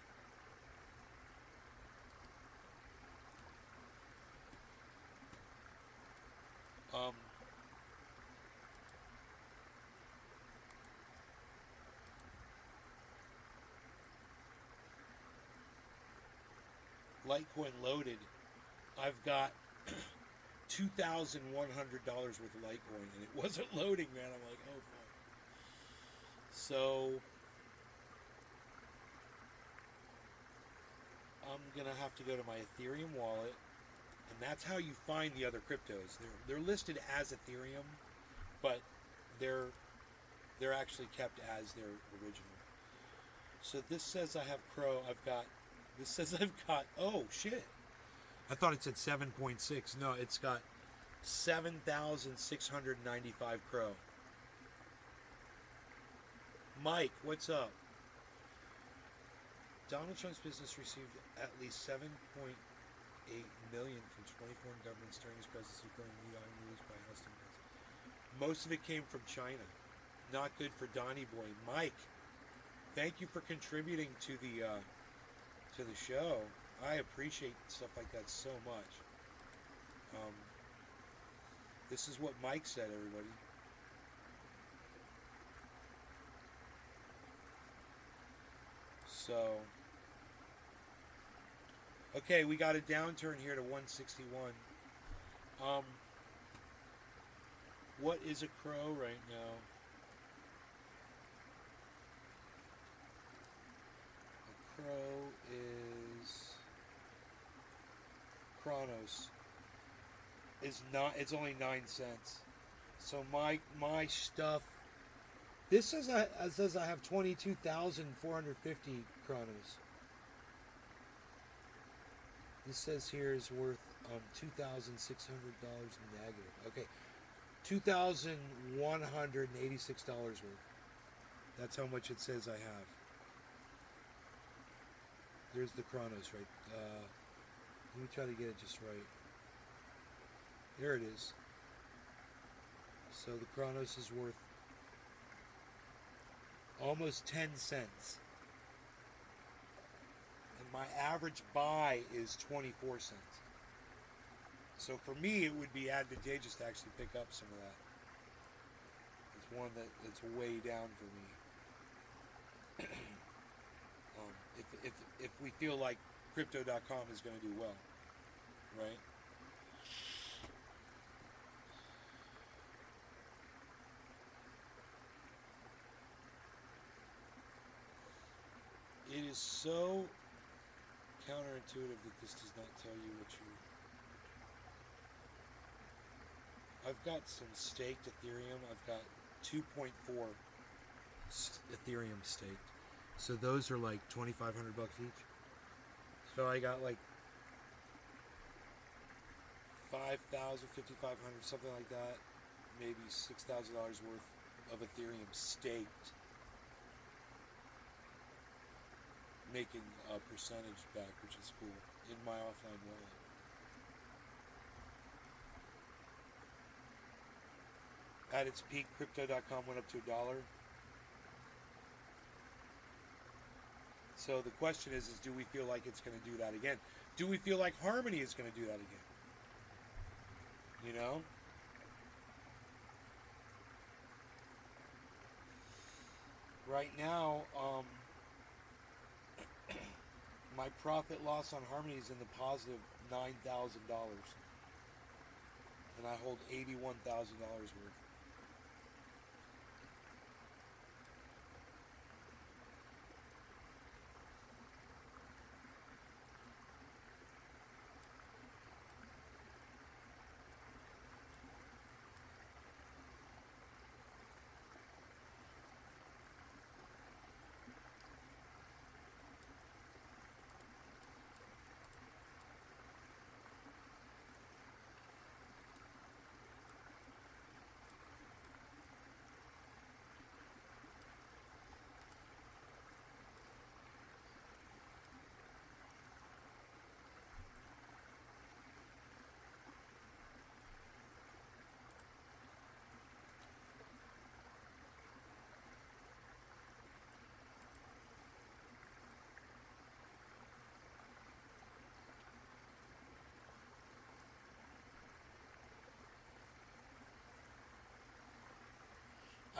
Litecoin loaded. I've got $2,100 worth of Litecoin, and it wasn't loading, man. I'm like, oh fuck. So I'm gonna have to go to my Ethereum wallet, and that's how you find the other cryptos. They're listed as Ethereum, but they're actually kept as their original. So this says I have Crow. This says I've got. Oh shit! I thought it said 7.6. No, it's got 7,695 Crow. Mike, what's up? Donald Trump's business received at least 7.8 million from 20 foreign governments during his presidency, according to new news by House Democrats. Most of it came from China. Not good for Donny Boy. Mike, thank you for contributing to the show. I appreciate stuff like that so much. Um, this is what Mike said, everybody. So, okay, we got a downturn here to 161. What is a crow right now? A crow is Chronos. Is not. It's only 9 cents. So my stuff. This says I have 22,450 Chronos. This says here is worth $2,600 negative. Okay, $2,186 worth. That's how much it says I have. There's the Chronos right. Let me try to get it just right. There it is. So the Chronos is worth almost 10 cents. And my average buy is 24 cents. So for me, it would be advantageous to actually pick up some of that. It's one that's way down for me. If we feel like crypto.com is going to do well, right? It is so counterintuitive that this does not tell you what you're... I've got some staked Ethereum. I've got 2.4 Ethereum staked. So those are like $2,500 each. So I got like 5,000, 5,500, something like that. Maybe $6,000 worth of Ethereum staked, making a percentage back, which is cool, in my offline wallet. At its peak, crypto.com went up to $1. So the question is do we feel like it's going to do that again? Do we feel like Harmony is going to do that again? You know? Right now, my profit loss on Harmony is in the positive $9,000. And I hold $81,000 worth.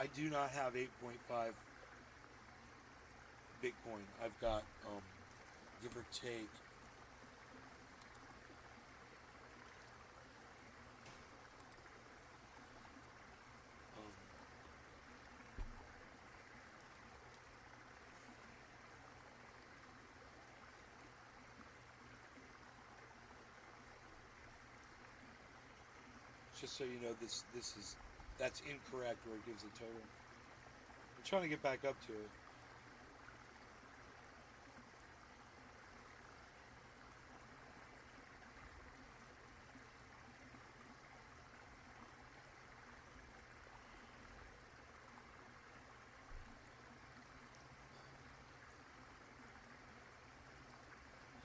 I do not have 8.5 Bitcoin. I've got, give or take, just so you know, that's incorrect where it gives a total. I'm trying to get back up to it.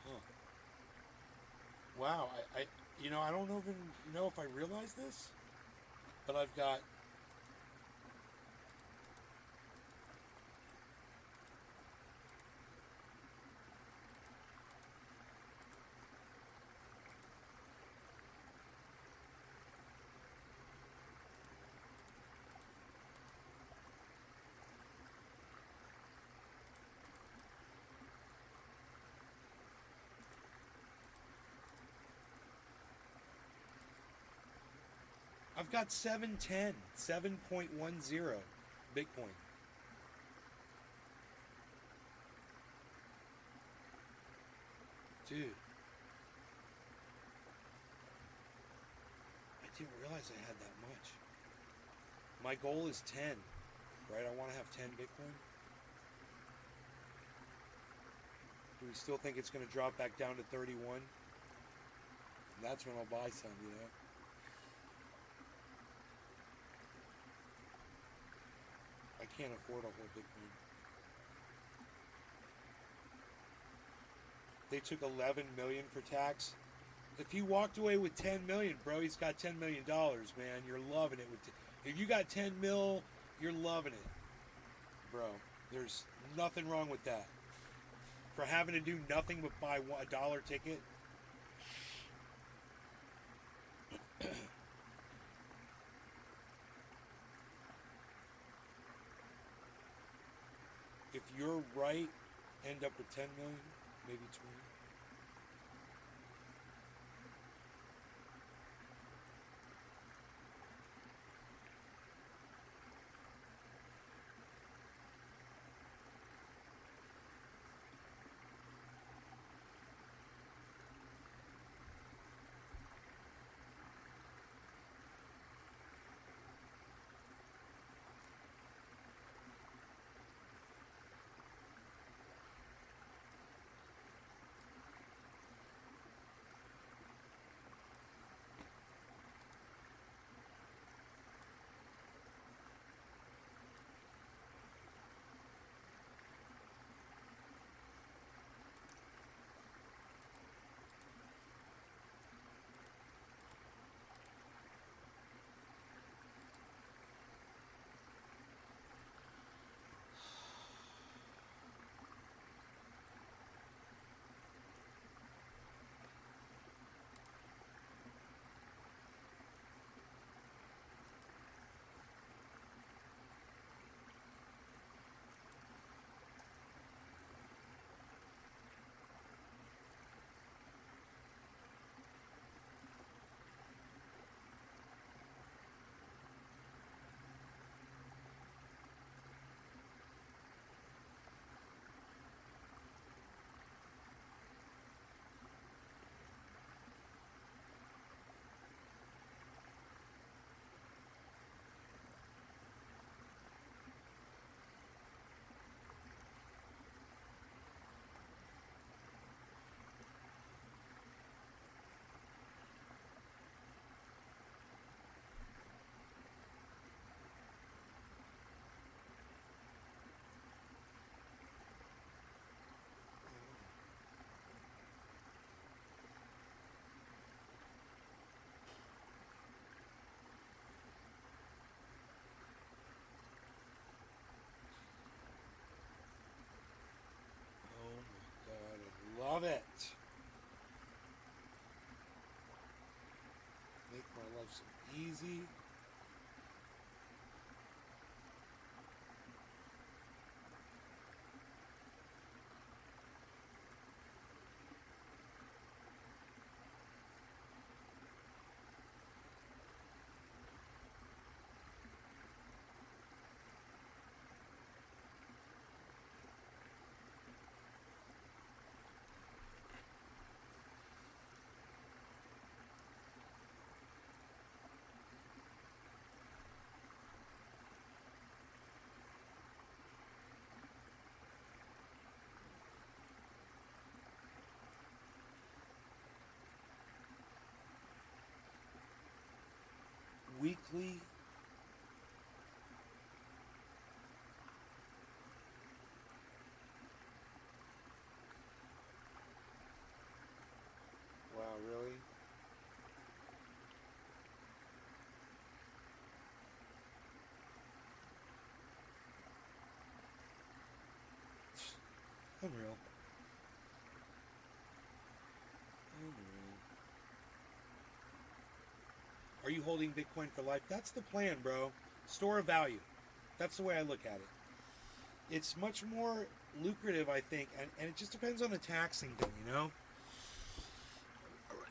Huh. Wow, I don't even know if I realize this, but I've got I've got 710, 7.10 Bitcoin. Dude. I didn't realize I had that much. My goal is 10, right? I want to have 10 Bitcoin. Do we still think it's going to drop back down to 31? That's when I'll buy some, you know? I can't afford a whole Bitcoin. They took 11 million for tax. If he walked away with 10 million, bro, he's got $10 million, man. You're loving it. If you got 10 mil, you're loving it, bro. There's nothing wrong with that. For having to do nothing but buy a dollar ticket. If you're right, end up with 10 million, maybe 20. Love it. Make my life so easy. Weekly. Wow, really? Unreal. Unreal. Are you holding Bitcoin for life? That's the plan, bro. Store of value. That's the way I look at it. It's much more lucrative, I think, and it just depends on the taxing thing, you know?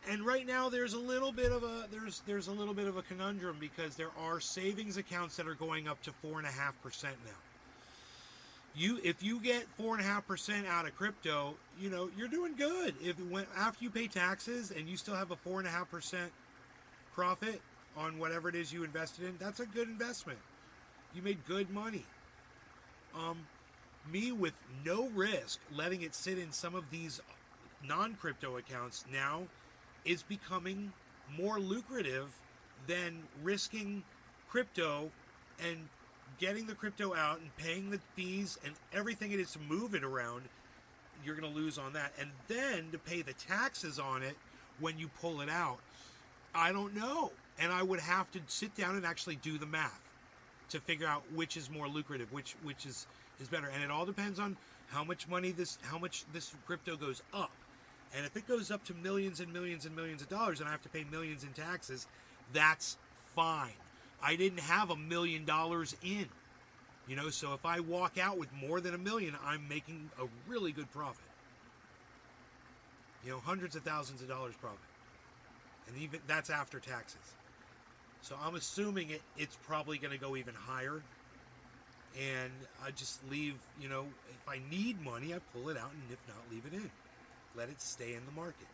And right now there's a little bit of a conundrum, because there are savings accounts that are going up to 4.5% now. If you get 4.5% out of crypto, you're doing good. After you pay taxes and you still have a 4.5% profit on whatever it is you invested in, that's a good investment. You made good money. Me, with no risk, letting it sit in some of these non-crypto accounts now is becoming more lucrative than risking crypto and getting the crypto out and paying the fees and everything it is to move it around. You're going to lose on that. And then to pay the taxes on it when you pull it out, I don't know. And I would have to sit down and actually do the math to figure out which is more lucrative, which is better. And it all depends on how much this crypto goes up. And if it goes up to millions and millions and millions of dollars and I have to pay millions in taxes, that's fine. I didn't have $1 million in, so if I walk out with more than $1 million, I'm making a really good profit. Hundreds of thousands of dollars profit. And even that's after taxes. So I'm assuming it's probably going to go even higher. And I just leave, if I need money, I pull it out, and if not, leave it in. Let it stay in the market.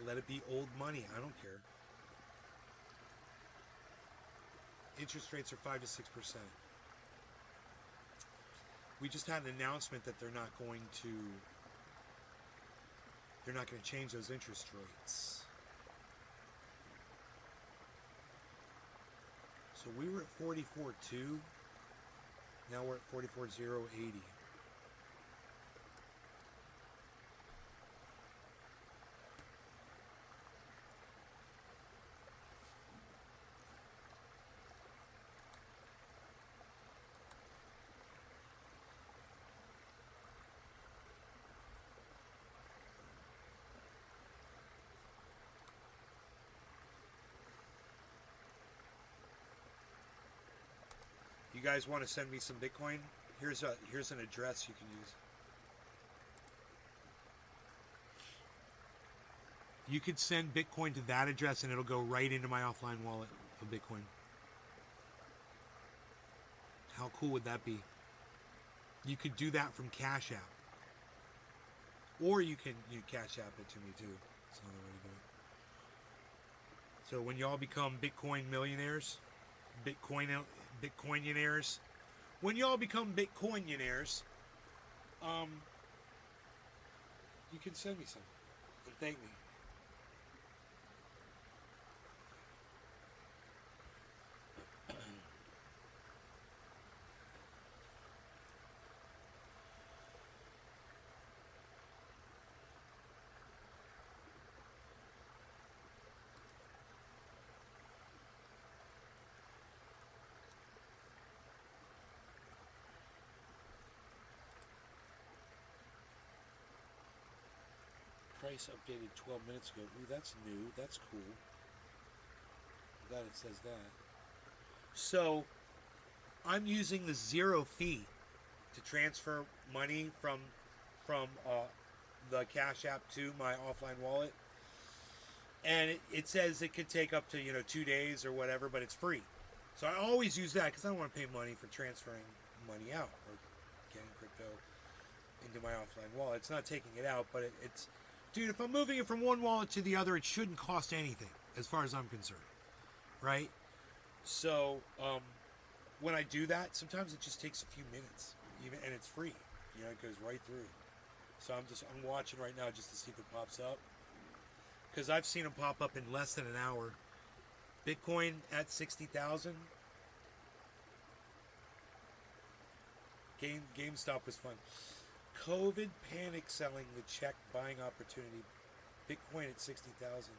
Let it be old money. I don't care. Interest rates are 5 to 6%. We just had an announcement that they're not going to change those interest rates. So we were at 44.2. Now we're at 44.080. You guys want to send me some Bitcoin? Here's an address you can use. You could send Bitcoin to that address and it'll go right into my offline wallet of Bitcoin. How cool would that be? You could do that from Cash App. Or you Cash App it to me too. That's another way to do it. So when y'all become Bitcoin millionaires, Bitcoinionaires. When y'all become Bitcoinionaires, you can send me some and thank me. Price updated 12 minutes ago. Ooh, that's new. That's cool. I'm glad it says that. So, I'm using the 0 fee to transfer money from the Cash App to my offline wallet. And it says it could take up to 2 days or whatever, but it's free. So I always use that because I don't want to pay money for transferring money out or getting crypto into my offline wallet. It's not taking it out, but it's... Dude, if I'm moving it from one wallet to the other, it shouldn't cost anything, as far as I'm concerned, right? So, when I do that, sometimes it just takes a few minutes, and it's free. It goes right through. So I'm watching right now just to see if it pops up, because I've seen them pop up in less than an hour. Bitcoin at 60,000. GameStop was fun. COVID panic selling the check buying opportunity. Bitcoin at 60,000.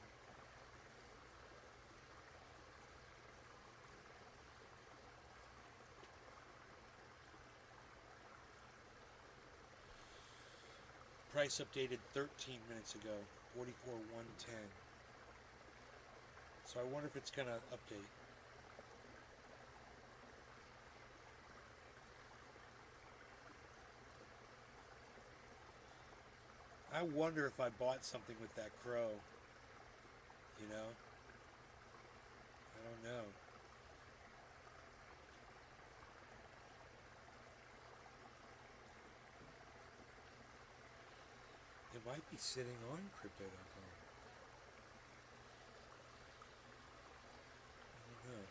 Price updated 13 minutes ago. 44,110. So I wonder if it's gonna update. I wonder if I bought something with that crow. You know? I don't know. It might be sitting on Crypto.com. I don't know.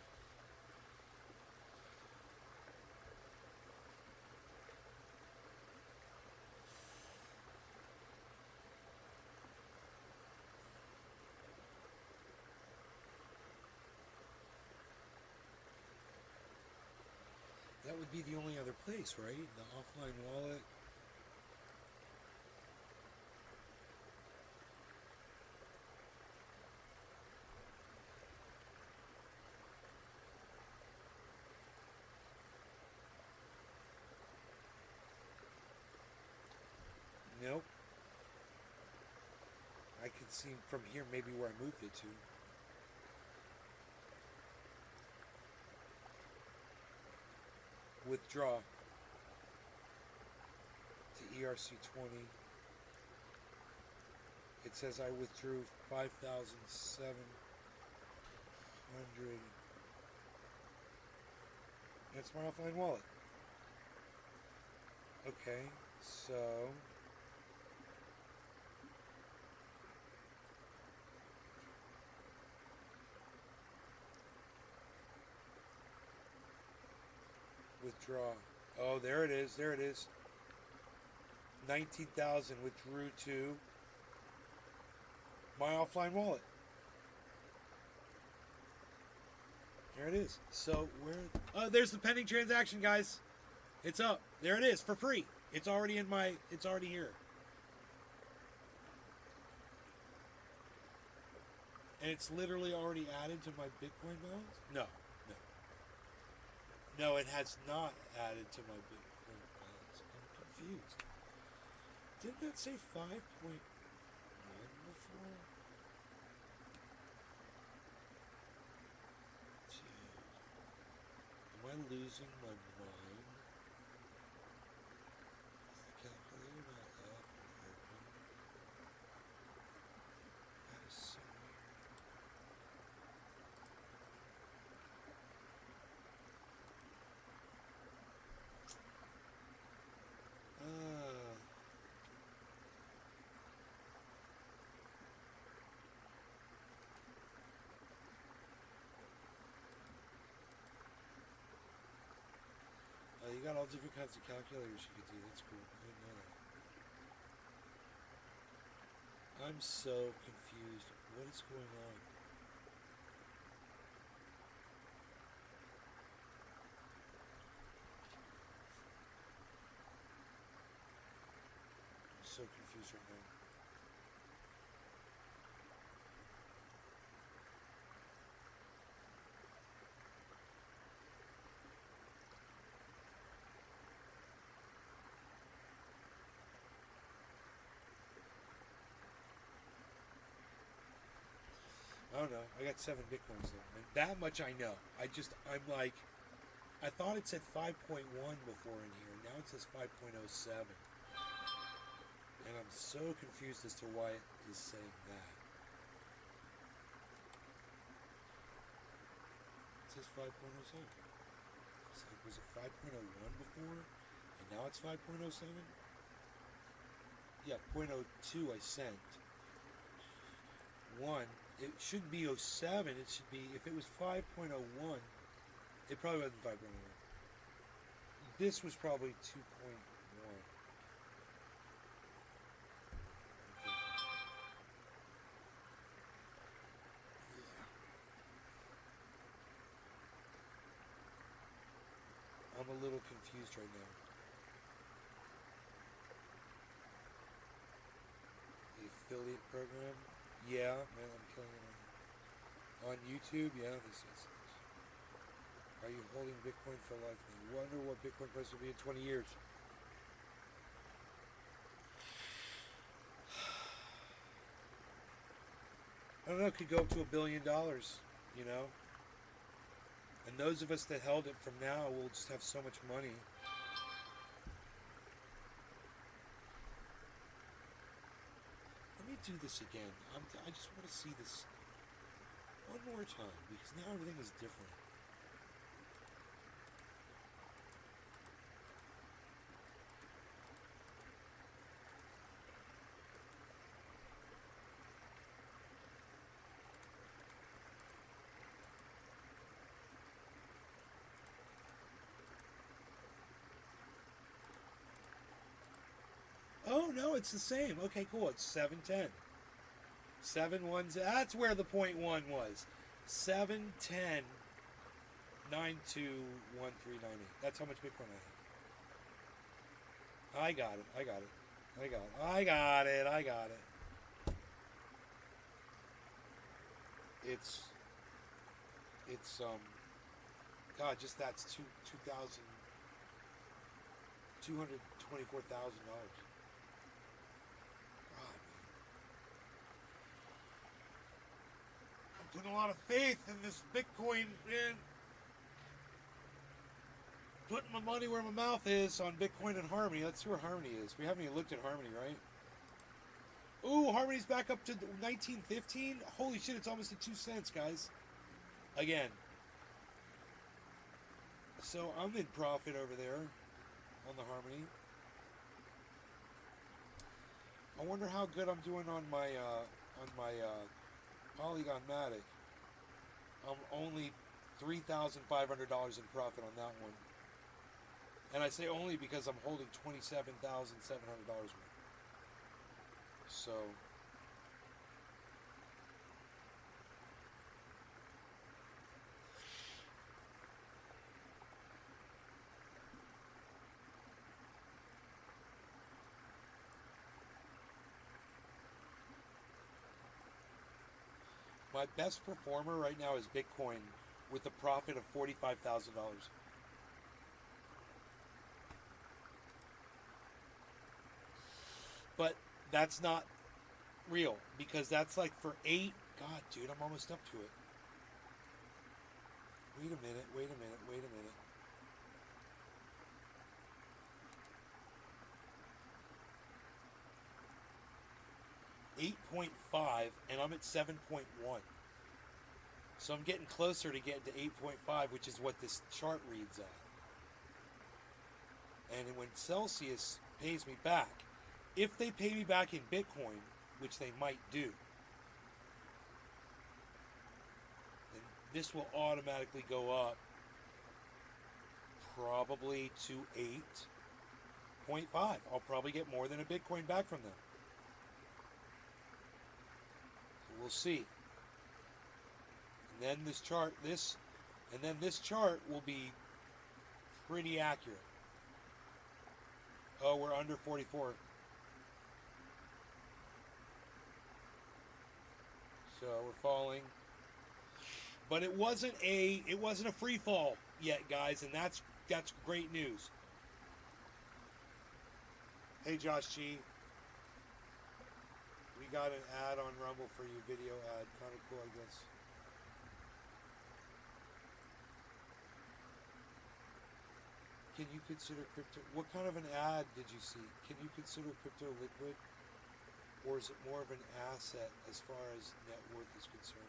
That would be the only other place, right? The offline wallet. Nope. I can see from here maybe where I moved it to. Withdraw to ERC20. It says I withdrew 5,700. That's my offline wallet. Okay, so withdraw. Oh, there it is. There it is. 19,000 withdrew to my offline wallet. There it is. So where? Oh, there's the pending transaction, guys. It's up. There it is for free. It's already in my. It's already here. And it's literally already added to my Bitcoin balance. No, no, no. It has not added to my Bitcoin balance. I'm confused. Didn't that say 5.1 before? Am I losing my mind? Is the calculator not up or open? That is so weird. You got all different kinds of calculators you could do. That's cool. I didn't know that. I'm so confused. What is going on? I'm so confused right now. I don't know. I got 7 Bitcoins though. And that much I know. I'm like, I thought it said 5.1 before in here. Now it says 5.07. And I'm so confused as to why it is saying that. It says 5.07. It's like, was it 5.01 before? And now it's 5.07? Yeah, 0.02 I sent. 1. It shouldn't be 07. It should be, if it was 5.01, it probably wasn't 5.01. This was probably 2.1. I'm a little confused right now. The affiliate program? Yeah, man, I'm killing it on YouTube. Yeah, this is. Are you holding Bitcoin for life? I wonder what Bitcoin price will be in 20 years. I don't know. It could go up to $1 billion. You know. And those of us that held it from now will just have so much money. to do this again. I just want to see this one more time because now everything is different. Oh no, it's the same. Okay, cool. It's 710. 7-1. That's where the 0.1 was. 710 921398. That's how much Bitcoin I have. I got it. I got it. I got it. I got it. I got it. It's God, just that's $224,000. I'm putting a lot of faith in this Bitcoin, man. Putting my money where my mouth is on Bitcoin and Harmony. Let's see where Harmony is. We haven't even looked at Harmony, right? Ooh, Harmony's back up to 1915. Holy shit, it's almost at 2 cents, guys. Again. So I'm in profit over there on the Harmony. I wonder how good I'm doing on my Polygon Matic. I'm only $3,500 in profit on that one. And I say only because I'm holding $27,700 worth. So my best performer right now is Bitcoin with a profit of $45,000. But that's not real because that's like for 8. God, dude, I'm almost up to it. Wait a minute, wait a minute, wait a minute. 8.5 and I'm at 7.1. So I'm getting closer to getting to 8.5, which is what this chart reads at. And when Celsius pays me back, if they pay me back in Bitcoin, which they might do, then this will automatically go up probably to 8.5. I'll probably get more than a Bitcoin back from them. So we'll see. And then this chart will be pretty accurate. Oh, we're under 44. So we're falling. But it wasn't a free fall yet, guys, and that's great news. Hey Josh G. We got an ad on Rumble for you, video ad. Kind of cool, I guess. Can you consider crypto? What kind of an ad did you see? Can you consider crypto liquid? Or is it more of an asset as far as net worth is concerned?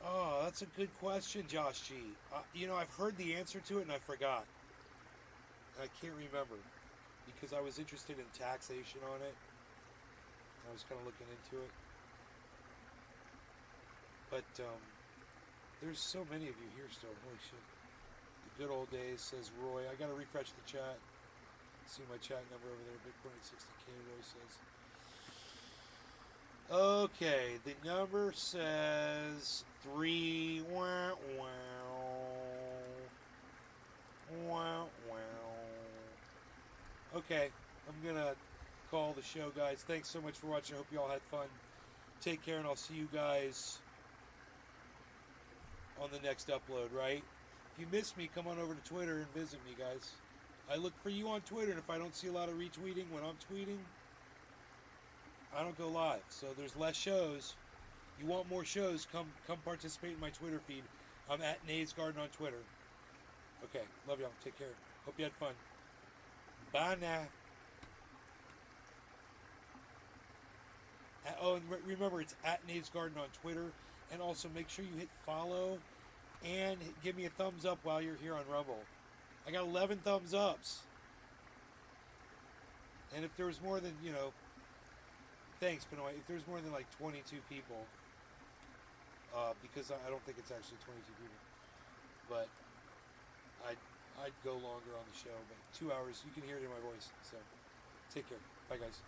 Oh, that's a good question, Josh G. I've heard the answer to it and I forgot. I can't remember because I was interested in taxation on it. I was kind of looking into it. But there's so many of you here still. Holy shit. The good old days, says Roy. I got to refresh the chat. See my chat number over there. Bitcoin at 60K, Roy says. Okay, the number says 3. Wow, wow. Wow, wow. Okay, I'm going to call the show, guys. Thanks so much for watching. I hope you all had fun. Take care, and I'll see you guys on the next upload, right? If you miss me, come on over to Twitter and visit me, guys. I look for you on Twitter, and if I don't see a lot of retweeting when I'm tweeting, I don't go live. So there's less shows, You want more shows? Come participate in my Twitter feed. I'm at Nays Garden on Twitter. Okay, love y'all. Take care. Hope you had fun. Bye now. Oh, and remember, it's at Nays Garden on Twitter. And also make sure you hit follow and give me a thumbs up while you're here on Rumble. I got 11 thumbs ups. And if there was more than, thanks, Benoit. If there's more than like 22 people, because I don't think it's actually 22 people, but I'd go longer on the show. But 2 hours, you can hear it in my voice. So take care. Bye, guys.